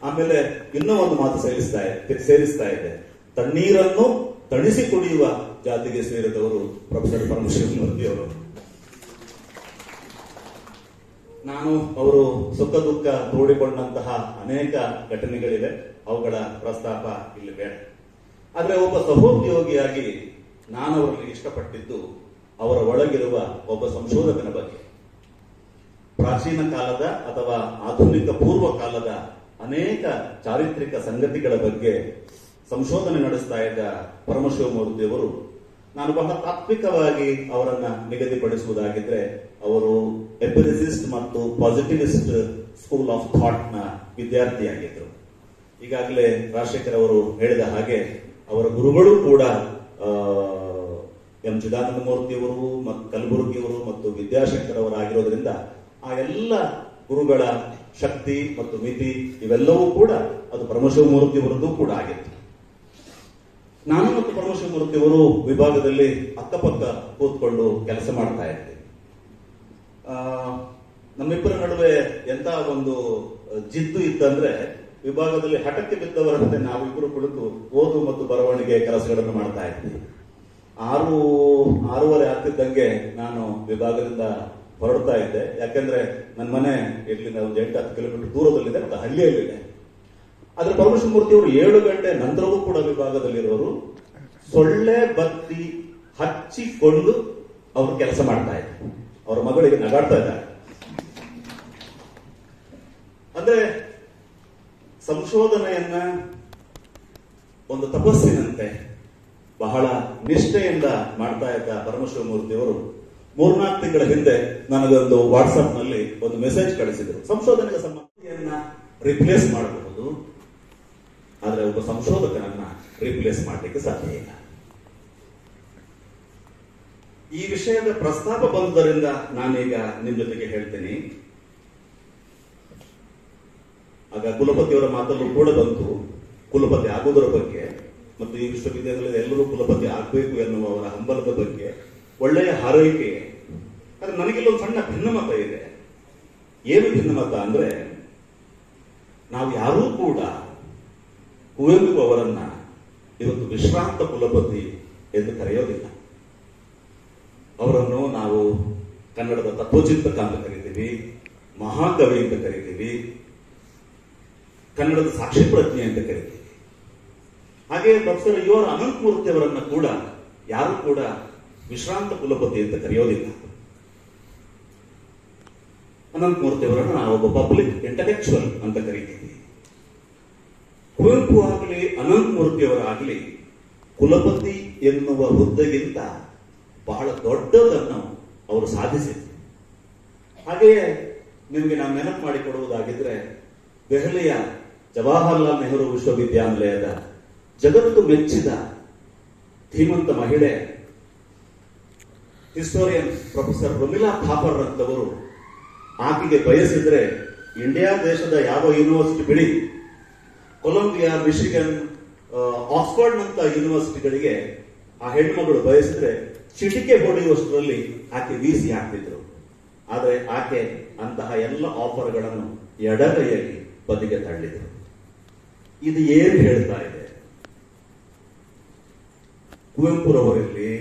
ಆಮೇಲೆ ಇನ್ನೂ ಒಂದು ಮಾತು ಸೇರಿಸ್ತಾ ಇದ್ದೆ, ತಣ್ಣೀರನ್ನು ತಣಿಸಿ ಕುಡಿಯುವ ಜಾತಿಗೆ ಸೇರಿದವರು ಪ್ರೊಫೆಸರ್ ಪರಮಶಿವಮೂರ್ತಿ ಅವರು. ನಾನು ಅವರು ಸುಖ ದುಃಖ ತೋಡಿಕೊಂಡಂತಹ ಅನೇಕ ಘಟನೆಗಳಿವೆ, ಅವುಗಳ ಪ್ರಸ್ತಾಪ ಇಲ್ಲಿ ಬೇಡ. ಆದ್ರೆ ಒಬ್ಬ ಸಹೋದ್ಯೋಗಿಯಾಗಿ ನಾನು ಅವರಲ್ಲಿ ಇಷ್ಟಪಟ್ಟಿದ್ದು ಅವರ ಒಳಗಿರುವ ಒಬ್ಬ ಸಂಶೋಧಕನ ಬಗ್ಗೆ. ಪ್ರಾಚೀನ ಕಾಲದ ಅಥವಾ ಆಧುನಿಕ ಪೂರ್ವ ಕಾಲದ ಅನೇಕ ಚಾರಿತ್ರಿಕ ಸಂಗತಿಗಳ ಬಗ್ಗೆ ಸಂಶೋಧನೆ ನಡೆಸ್ತಾ ಇದ್ದ ಪರಮಶಿವಮೂರ್ತಿಯವರು, ನಾನು ಬಹಳ ತಾತ್ವಿಕವಾಗಿ ಅವರನ್ನ ನಿಗದಿಪಡಿಸುವುದಾಗಿದ್ರೆ ಅವರು ಎಂಪಿರಿಸಿಸ್ಟ್ ಮತ್ತು ಪಾಸಿಟಿವಿಸ್ಟ್ ಸ್ಕೂಲ್ ಆಫ್ ಥಾಟ್ ನ ವಿದ್ಯಾರ್ಥಿಯಾಗಿದ್ದರು. ಈಗಾಗಲೇ ರಾಜಶೇಖರ್ ಅವರು ಹೇಳಿದ ಹಾಗೆ ಅವರ ಗುರುಗಳು ಕೂಡ ಎಂ ಚಿದಾನಂದ ಮೂರ್ತಿಯವರು ಮತ್ತು ಕಲಬುರ್ಗಿಯವರು ಮತ್ತು ವಿದ್ಯಾಶಂಕರ್ ಅವರಾಗಿರೋದ್ರಿಂದ ಆ ಎಲ್ಲ ಗುರುಗಳ ಶಕ್ತಿ ಮತ್ತು ಮಿತಿ ಇವೆಲ್ಲವೂ ಕೂಡ ಅದು ಪರಮಶಿವಮೂರ್ತಿಯವರದ್ದು ಕೂಡ ಆಗಿತ್ತು. ನಾನು ಮತ್ತು ಪರಮಶಿವಮೂರ್ತಿಯವರು ವಿಭಾಗದಲ್ಲಿ ಅಕ್ಕಪಕ್ಕ ಕೂತ್ಕೊಂಡು ಕೆಲಸ ಮಾಡ್ತಾ ಇದ್ದೆ. ನಮ್ಮಿಬ್ಬರ ನಡುವೆ ಎಂತ ಒಂದು ಜಿದ್ದು ಇತ್ತಂದ್ರೆ, ವಿಭಾಗದಲ್ಲಿ ಹಠಕ್ಕೆ ಬಿದ್ದವರಂತೆ ನಾವಿಬ್ಬರು ಕುಳಿತು ಓದು ಮತ್ತು ಬರವಣಿಗೆ ಕೆಲಸಗಳನ್ನು ಮಾಡ್ತಾ ಇದ್ವಿ. 6:30 ಆಗ್ತಿದ್ದಂಗೆ ನಾನು ವಿಭಾಗದಿಂದ ಹೊರಡ್ತಾ ಇದ್ದೆ. ಯಾಕಂದ್ರೆ ನನ್ನ ಮನೆ ಇಲ್ಲಿಂದ ಒಂದು 8-10 ಕಿಲೋಮೀಟರ್ ದೂರದಲ್ಲಿದೆ ಮತ್ತು ಹಳ್ಳಿಯಲ್ಲಿದೆ. ಆದ್ರೆ ಪರಮಶಿವಮೂರ್ತಿ ಅವರು 7 ಗಂಟೆ ನಂತರವೂ ಕೂಡ ವಿಭಾಗದಲ್ಲಿರೋರು ಸೊಳ್ಳೆ ಬತ್ತಿ ಹಚ್ಚಿಕೊಂಡು ಅವರು ಕೆಲಸ ಮಾಡ್ತಾ ಇದ್ರು. ಅವರ ಮಗಳಿಗೆ ನಗಾಡ್ತಾ ಇದ್ದಾರೆ. ಅಂದ್ರೆ ಸಂಶೋಧನೆಯನ್ನ ಒಂದು ತಪಸ್ಸಿನಂತೆ ಬಹಳ ನಿಷ್ಠೆಯಿಂದ ಮಾಡ್ತಾ ಇದ್ದ ಪರಮಶಿವಮೂರ್ತಿಯವರು 3-4 ತಿಂಗಳ ಹಿಂದೆ ನನಗೊಂದು ವಾಟ್ಸ್ಆಪ್ ನಲ್ಲಿ ಒಂದು ಮೆಸೇಜ್ ಕಳಿಸಿದರು. ಸಂಶೋಧನೆಗೆ ಸಂಬಂಧಿಯನ್ನ ರಿಪ್ಲೇಸ್ ಮಾಡಬಹುದು, ಆದ್ರೆ ಒಬ್ಬ ಸಂಶೋಧಕನನ್ನ ರಿಪ್ಲೇಸ್ ಮಾಡಲಿಕ್ಕೆ ಸಾಧ್ಯ ಇಲ್ಲ. ಈ ವಿಷಯದ ಪ್ರಸ್ತಾಪ ಬಂದುದರಿಂದ ನಾನೀಗ ನಿಮ್ ಜೊತೆಗೆ ಹೇಳ್ತೀನಿ. ಆಗ ಕುಲಪತಿಯವರ ಮಾತಲ್ಲೂ ಕೂಡ ಬಂತು ಕುಲಪತಿ ಆಗುವುದರ ಬಗ್ಗೆ ಮತ್ತು ಈ ವಿಶ್ವವಿದ್ಯಾಲಯದ ಎಲ್ಲರೂ ಕುಲಪತಿ ಆಗಬೇಕು ಎನ್ನುವ ಅವರ ಹಂಬಲದ ಬಗ್ಗೆ, ಒಳ್ಳೆಯ ಹಾರೈಕೆ. ಆದ್ರೆ ನನಗಿಲ್ಲೊಂದು ಸಣ್ಣ ಭಿನ್ನಮತ ಇದೆ. ಏನು ಭಿನ್ನಮತ ಅಂದ್ರೆ, ನಾವು ಯಾರೂ ಕೂಡ ಕುವೆಂಪು ಅವರನ್ನ ಇವತ್ತು ವಿಶ್ರಾಂತ ಕುಲಪತಿ ಎಂದು ಕರೆಯೋದಿಲ್ಲ. ಅವರನ್ನು ನಾವು ಕನ್ನಡದ ತತ್ವಚಿಂತಕ ಅಂತ ಕರಿತೀವಿ, ಮಹಾಕವಿ ಅಂತ ಕರಿತೀವಿ, ಕನ್ನಡದ ಸಾಕ್ಷಿ ಪ್ರಜ್ಞೆ ಅಂತ ಕರಿತೀವಿ. ಹಾಗೆ ಪ್ರೊಫೆಸರ್ ಯು ಆರ್ ಅನಂತಮೂರ್ತಿ ಅವರನ್ನ ಕೂಡ ಯಾರು ಕೂಡ ವಿಶ್ರಾಂತ ಕುಲಪತಿ ಅಂತ ಕರೆಯೋದಿಲ್ಲ. ಅನಂತಮೂರ್ತಿ ಅವರನ್ನು ನಾವೊಬ್ಬ ಪಬ್ಲಿಕ್ ಇಂಟೆಲೆಕ್ಚುವಲ್ ಅಂತ ಕರಿತೀವಿ. ಕುವೆಂಪು ಆಗಲಿ ಅನಂತಮೂರ್ತಿಯವರಾಗಲಿ ಕುಲಪತಿ ಎನ್ನುವ ಹುದ್ದೆಗಿಂತ ಬಹಳ ದೊಡ್ಡದನ್ನು ಅವರು ಸಾಧಿಸಿದ್ರು. ಹಾಗೆಯೇ ನಿಮಗೆ ನಾನು ನೆನಪು ಮಾಡಿಕೊಡುವುದಾಗಿದ್ರೆ, ದೆಹಲಿಯ ಜವಾಹರ್ಲಾಲ್ ನೆಹರು ವಿಶ್ವವಿದ್ಯಾನಿಲಯದ ಜಗತ್ತು ಮೆಚ್ಚಿದ ಧೀಮಂತ ಮಹಿಳೆ ಹಿಸ್ಟೋರಿಯನ್ ಪ್ರೊಫೆಸರ್ ರಮಿಲಾ ಥಾಪರ್ ಅಂತವರು ಆಕೆಗೆ ಬಯಸಿದ್ರೆ ಇಂಡಿಯಾ ದೇಶದ ಯಾವ ಯೂನಿವರ್ಸಿಟಿ ಬಿಡಿ, ಕೊಲಂಬಿಯಾ, ಮಿಶಿಗನ್, ಆಕ್ಸ್ಫರ್ಡ್ ನಂತ ಯೂನಿವರ್ಸಿಟಿಗಳಿಗೆ ಆ ಹೆಣ್ಮಗಳು ಬಯಸಿದ್ರೆ ಚಿಟಿಕೆ ಹೊಡೆಯುವಷ್ಟರಲ್ಲಿ ಆಕೆ ವಿಸಿ ಆಗ್ತಿದ್ರು. ಆದರೆ ಆಕೆ ಅಂತಹ ಎಲ್ಲ ಆಫರ್ಗಳನ್ನು ಎಡಗೈಯಲ್ಲಿ ಬದಿಗೆ ತಳ್ಳಿದರು. ಇದು ಏನು ಹೇಳ್ತಾ ಇದೆ? ಕುವೆಂಪುರವರಿರಲಿ,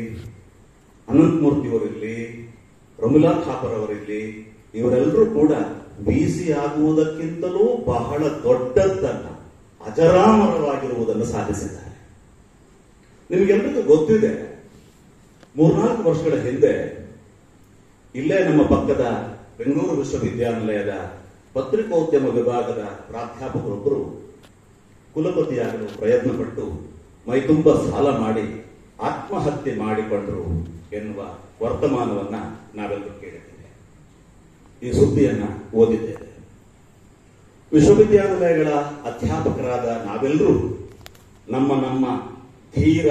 ಅನಂತಮೂರ್ತಿಯವರಿರಲಿ, ರಮಿಲಾ ಥಾಪರ್ ಅವರಿರಲಿ, ಇವರೆಲ್ಲರೂ ಕೂಡ ವಿಸಿ ಆಗುವುದಕ್ಕಿಂತಲೂ ಬಹಳ ದೊಡ್ಡದನ್ನ, ಅಜರಾಮರವಾಗಿರುವುದನ್ನು ಸಾಧಿಸಿದ್ದಾರೆ. ನಿಮಗೆಲ್ಲರಿಗೂ ಗೊತ್ತಿದೆ, 3-4 ವರ್ಷಗಳ ಹಿಂದೆ ಇಲ್ಲೇ ನಮ್ಮ ಪಕ್ಕದ ಬೆಂಗಳೂರು ವಿಶ್ವವಿದ್ಯಾನಿಲಯದ ಪತ್ರಿಕೋದ್ಯಮ ವಿಭಾಗದ ಪ್ರಾಧ್ಯಾಪಕರೊಬ್ಬರು ಕುಲಪತಿಯಾಗಲು ಪ್ರಯತ್ನ ಪಟ್ಟು ಮೈತುಂಬ ಸಾಲ ಮಾಡಿ ಆತ್ಮಹತ್ಯೆ ಮಾಡಿಕೊಂಡರು ಎನ್ನುವ ವರ್ತಮಾನವನ್ನ ನಾವೆಲ್ಲರೂ ಕೇಳಿದ್ದೇವೆ. ಈ ಸುದ್ದಿಯನ್ನ ಓದಿದ್ದೇವೆ. ವಿಶ್ವವಿದ್ಯಾನಿಲಯಗಳ ಅಧ್ಯಾಪಕರಾದ ನಾವೆಲ್ಲರೂ ನಮ್ಮ ಧೀರ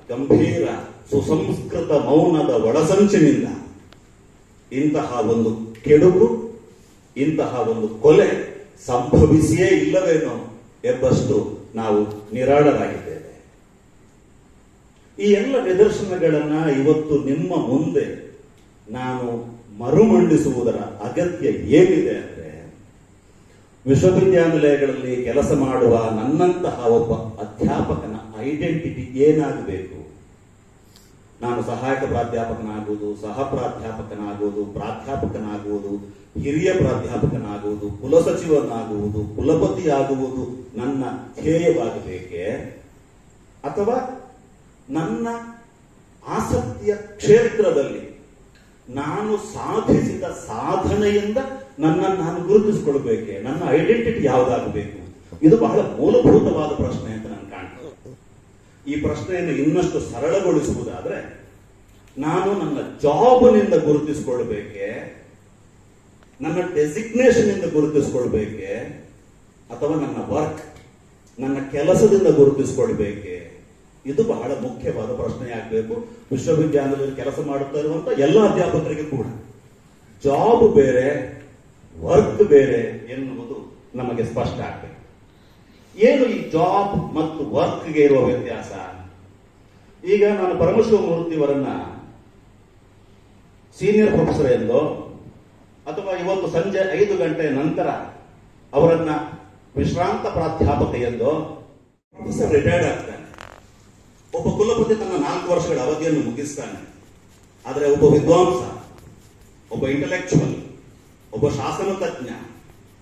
ಗಂಭೀರ ಸುಸಂಸ್ಕೃತ ಮೌನದ ಒಳಸಂಚಿನಿಂದ ಇಂತಹ ಒಂದು ಕೆಡುಕು, ಇಂತಹ ಒಂದು ಕೊಲೆ ಸಂಭವಿಸಿಯೇ ಇಲ್ಲವೇನೋ ಎಂಬಷ್ಟು ನಾವು ನಿರಾಳರಾಗಿದ್ದೇವೆ. ಈ ಎಲ್ಲ ನಿದರ್ಶನಗಳನ್ನ ಇವತ್ತು ನಿಮ್ಮ ಮುಂದೆ ನಾನು ಮರುಮಂಡಿಸುವುದರ ಅಗತ್ಯ ಏನಿದೆ ಅಂದ್ರೆ, ವಿಶ್ವವಿದ್ಯಾನಿಲಯಗಳಲ್ಲಿ ಕೆಲಸ ಮಾಡುವ ನನ್ನಂತಹ ಒಬ್ಬ ಅಧ್ಯಾಪಕನ ಐಡೆಂಟಿಟಿ ಏನಾಗಬೇಕು? ನಾನು ಸಹಾಯಕ ಪ್ರಾಧ್ಯಾಪಕನಾಗುವುದು, ಸಹ ಪ್ರಾಧ್ಯಾಪಕನಾಗುವುದು, ಪ್ರಾಧ್ಯಾಪಕನಾಗುವುದು, ಹಿರಿಯ ಪ್ರಾಧ್ಯಾಪಕನಾಗುವುದು, ಕುಲಸಚಿವನಾಗುವುದು, ಕುಲಪತಿಯಾಗುವುದು ನನ್ನ ಧ್ಯೇಯವಾಗಬೇಕೇ? ಅಥವಾ ನನ್ನ ಆಸಕ್ತಿಯ ಕ್ಷೇತ್ರದಲ್ಲಿ ನಾನು ಸಾಧಿಸಿದ ಸಾಧನೆಯಿಂದ ನನ್ನನ್ನು ನಾನು ಗುರುತಿಸಿಕೊಳ್ಬೇಕೆ? ನನ್ನ ಐಡೆಂಟಿಟಿ ಯಾವುದಾಗಬೇಕು? ಇದು ಬಹಳ ಮೂಲಭೂತವಾದ ಪ್ರಶ್ನೆ ಅಂತ ನಾನು ಕಾಣ್ತೇನೆ. ಈ ಪ್ರಶ್ನೆಯನ್ನು ಇನ್ನಷ್ಟು ಸರಳಗೊಳಿಸುವುದಾದ್ರೆ, ನಾನು ನನ್ನ ಜಾಬ್ನಿಂದ ಗುರುತಿಸಿಕೊಳ್ಬೇಕೆ, ನನ್ನ ಡೆಸಿಗ್ನೇಷನ್ ಇಂದ ಗುರುತಿಸಿಕೊಳ್ಬೇಕೆ, ಅಥವಾ ನನ್ನ ವರ್ಕ್, ನನ್ನ ಕೆಲಸದಿಂದ ಗುರುತಿಸಿಕೊಳ್ಬೇಕೆ? ಇದು ಬಹಳ ಮುಖ್ಯವಾದ ಪ್ರಶ್ನೆ ಆಗಬೇಕು ವಿಶ್ವವಿದ್ಯಾಲಯದಲ್ಲಿ ಕೆಲಸ ಮಾಡುತ್ತಾ ಇರುವಂತ ಎಲ್ಲ ಅಧ್ಯಾಪಕರಿಗೆ ಕೂಡ. ಜಾಬ್ ಬೇರೆ, ವರ್ಕ್ ಬೇರೆ ಎನ್ನುವುದು ನಮಗೆ ಸ್ಪಷ್ಟ ಆಗಬೇಕು. ಏನು ಈ ಜಾಬ್ ಮತ್ತು ವರ್ಕ್ಗೆ ಇರುವ ವ್ಯತ್ಯಾಸ? ಈಗ ನಾನು ಪರಮಶಿವಮೂರ್ತಿಯವರನ್ನ ಸೀನಿಯರ್ ಪ್ರೊಫೆಸರ್ ಎಂದೋ ಅಥವಾ ಇವತ್ತು ಸಂಜೆ 5 ಗಂಟೆ ನಂತರ ಅವರನ್ನ ವಿಶ್ರಾಂತ ಪ್ರಾಧ್ಯಾಪಕ ಎಂದೋ ಪ್ರೊಫೆಸರ್ ರಿಟೈರ್ಡ್ ಆಗ್ತಾನೆ. ಒಬ್ಬ ಕುಲಪತಿ ತನ್ನ 4 ವರ್ಷಗಳ ಅವಧಿಯನ್ನು ಮುಗಿಸ್ತಾನೆ. ಆದರೆ ಒಬ್ಬ ವಿದ್ವಾಂಸ, ಒಬ್ಬ ಇಂಟೆಲೆಕ್ಚುವಲ್, ಒಬ್ಬ ಶಾಸನ ತಜ್ಞ,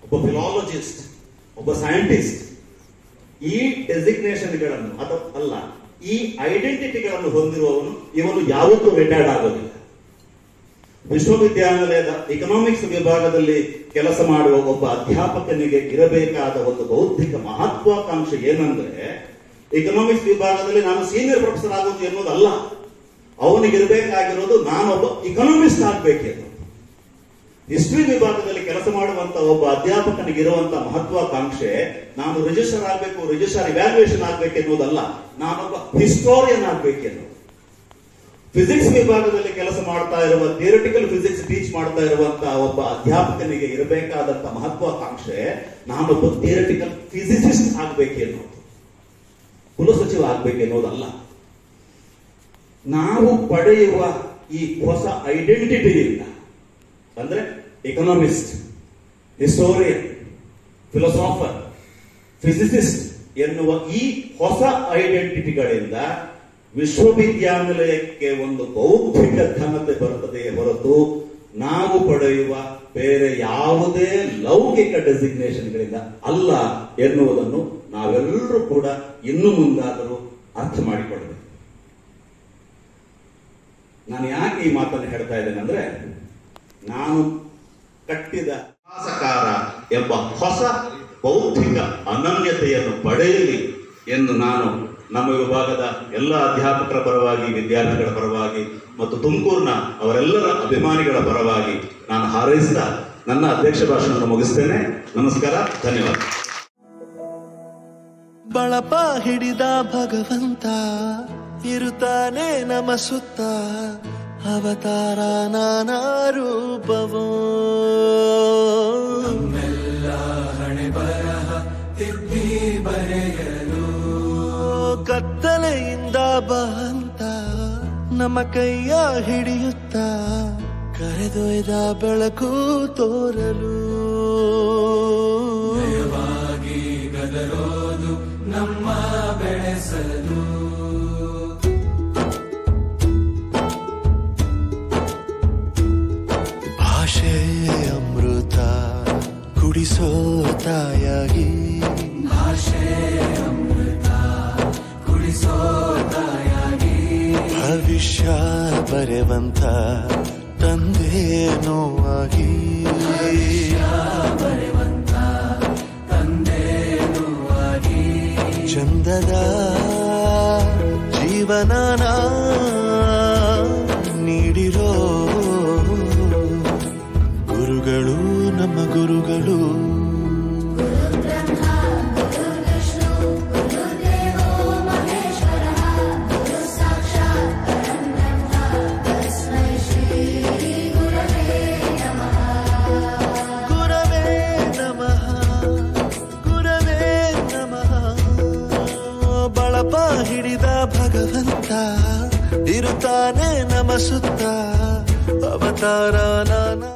ಒಬ್ಬ ಫಿಲಾಲಜಿಸ್ಟ್, ಒಬ್ಬ ಸೈಂಟಿಸ್ಟ್, ಈ ಡೆಸಿಗ್ನೇಷನ್ಗಳನ್ನು ಅಲ್ಲ, ಈ ಐಡೆಂಟಿಟಿಗಳನ್ನು ಹೊಂದಿರುವವನು ಇವನು ಯಾವತ್ತೂ ರಿಟೈರ್ಡ್ ಆಗೋದಿಲ್ಲ. ವಿಶ್ವವಿದ್ಯಾನಿಲಯದ ಎಕನಾಮಿಕ್ಸ್ ವಿಭಾಗದಲ್ಲಿ ಕೆಲಸ ಮಾಡುವ ಒಬ್ಬ ಅಧ್ಯಾಪಕನಿಗೆ ಇರಬೇಕಾದ ಒಂದು ಬೌದ್ಧಿಕ ಮಹತ್ವಾಕಾಂಕ್ಷೆ ಏನಂದ್ರೆ, ಎಕನಾಮಿಕ್ಸ್ ವಿಭಾಗದಲ್ಲಿ ನಾನು ಸೀನಿಯರ್ ಪ್ರೊಫೆಸರ್ ಆಗೋದು ಎನ್ನುವುದಲ್ಲ, ಅವನಿಗಿರಬೇಕಾಗಿರೋದು ನಾನೊಬ್ಬ ಇಕನಾಮಿಸ್ಟ್ ಆಗಬೇಕೆಂದು. ಹಿಸ್ಟ್ರಿ ವಿಭಾಗದಲ್ಲಿ ಕೆಲಸ ಮಾಡುವಂತ ಒಬ್ಬ ಅಧ್ಯಾಪಕನಿಗಿರುವಂತಹ ಮಹತ್ವಾಕಾಂಕ್ಷೆ ನಾನು ರಿಜಿಸ್ಟರ್ ಆಗಬೇಕು, ರಿಜಿಸ್ಟರ್ ಇವ್ಯಾಲ್ಯೂಯೇಷನ್ ಆಗಬೇಕೆನ್ನುವುದಲ್ಲ, ನಾನೊಬ್ಬ ಹಿಸ್ಟೋರಿಯನ್ ಆಗಬೇಕೆನ್ನುವುದು. ಫಿಸಿಕ್ಸ್ ವಿಭಾಗದಲ್ಲಿ ಕೆಲಸ ಮಾಡ್ತಾ ಇರುವ, ಥಿಯರಿಟಿಕಲ್ ಫಿಸಿಕ್ಸ್ ಟೀಚ್ ಮಾಡ್ತಾ ಇರುವಂತಹ ಒಬ್ಬ ಅಧ್ಯಾಪಕನಿಗೆ ಇರಬೇಕಾದಂತಹ ಮಹತ್ವಾಕಾಂಕ್ಷೆ ನಾನೊಬ್ಬ ಥಿಯರಿಟಿಕಲ್ ಫಿಸಿಸಿಸ್ಟ್ ಆಗಬೇಕೆನ್ನುವುದು, ಕುಲಸಚಿವ ಆಗಬೇಕೆನ್ನುವುದಲ್ಲ. ನಾವು ಪಡೆಯುವ ಈ ಹೊಸ ಐಡೆಂಟಿಟಿಯಿಂದ, ಅಂದ್ರೆ ಎಕನಾಮಿಸ್ಟ್, ಹಿಸ್ಟೋರಿಯನ್, ಫಿಲಸಾಫರ್, ಫಿಸಿಸಿಸ್ಟ್ ಎನ್ನುವ ಈ ಹೊಸ ಐಡೆಂಟಿಟಿಗಳಿಂದ ವಿಶ್ವವಿದ್ಯಾನಿಲಯಕ್ಕೆ ಒಂದು ಬೌದ್ಧಿಕ ಘನತೆ ಬರುತ್ತದೆಯೇ ಹೊರತು ನಾವು ಪಡೆಯುವ ಬೇರೆ ಯಾವುದೇ ಲೌಕಿಕ ಡೆಸಿಗ್ನೇಷನ್ಗಳಿಂದ ಅಲ್ಲ ಎನ್ನುವುದನ್ನು ನಾವೆಲ್ಲರೂ ಕೂಡ ಇನ್ನು ಮುಂದಾದರೂ ಅರ್ಥ ಮಾಡಿಕೊಳ್ಳಬೇಕು. ನಾನು ಯಾಕೆ ಈ ಮಾತನ್ನು ಹೇಳ್ತಾ ಇದ್ದೇನೆ ಅಂದ್ರೆ, ನಾನು ಕಟ್ಟಿದ ಇತಿಹಾಸಕಾರ ಎಂಬ ಹೊಸ ಬೌದ್ಧಿಕ ಅನನ್ಯತೆಯನ್ನು ಪಡೆಯಲಿ ಎಂದು ನಾನು ನಮ್ಮ ವಿಭಾಗದ ಎಲ್ಲ ಅಧ್ಯಾಪಕರ ಪರವಾಗಿ, ವಿದ್ಯಾರ್ಥಿಗಳ ಪರವಾಗಿ ಮತ್ತು ತುಮಕೂರಿನ ಅವರೆಲ್ಲರ ಅಭಿಮಾನಿಗಳ ಪರವಾಗಿ ನಾನು ಹಾರೈಸಿದ ನನ್ನ ಅಧ್ಯಕ್ಷ ಭಾಷಣವನ್ನು ಮುಗಿಸ್ತೇನೆ. ನಮಸ್ಕಾರ, ಧನ್ಯವಾದ. ಬಳಪ ಹಿಡಿದ ಭಗವಂತ ಇರುತ್ತಾನೆ ನಮ ಸುತ್ತ, ಅವತಾರ ನಾನಾ ರೂಪವೋ. ನಮ್ಮೆಲ್ಲ ಹಣೆ ಬರಹ ತಿದ್ದಿ ಬರೆಯಲು ಕತ್ತಲೆಯಿಂದ ಬಂತ ನಮ್ಮ ಕೈಯ ಹಿಡಿಯುತ್ತ, ಕರೆದೊಯ್ದ ಬೆಳಕು ತೋರಲು. ದಯವಾಗಿ ಗದರೋದು ನಮ್ಮ ಬೆಳೆಸಲು. ಭಾಷೆ ಅಮೃತ ಕುಡಿಸೋ ತಾಯಾಗಿ, ಭಾಷೆ ಅಮೃತ ಕುಡಿಸೋ ತಾಯಾಗಿ, ಭವಿಷ್ಯ ಬರೆವಂತ ತಂದೇನೋ ಆಗಿ, ಬರೆವಂತ ತಂದೇನೋ ಆಗಿ, ಚಂದದ ಜೀವನನ ನೀಡಿರೋ ಗುರುಗಳು ಗುರುಗಳು ಹಿಡಿದ ಭಗವಂತ ಇರುತ್ತಾನೆ ನಮ ಸುತ್ತ ಅವತಾರ ನಾನ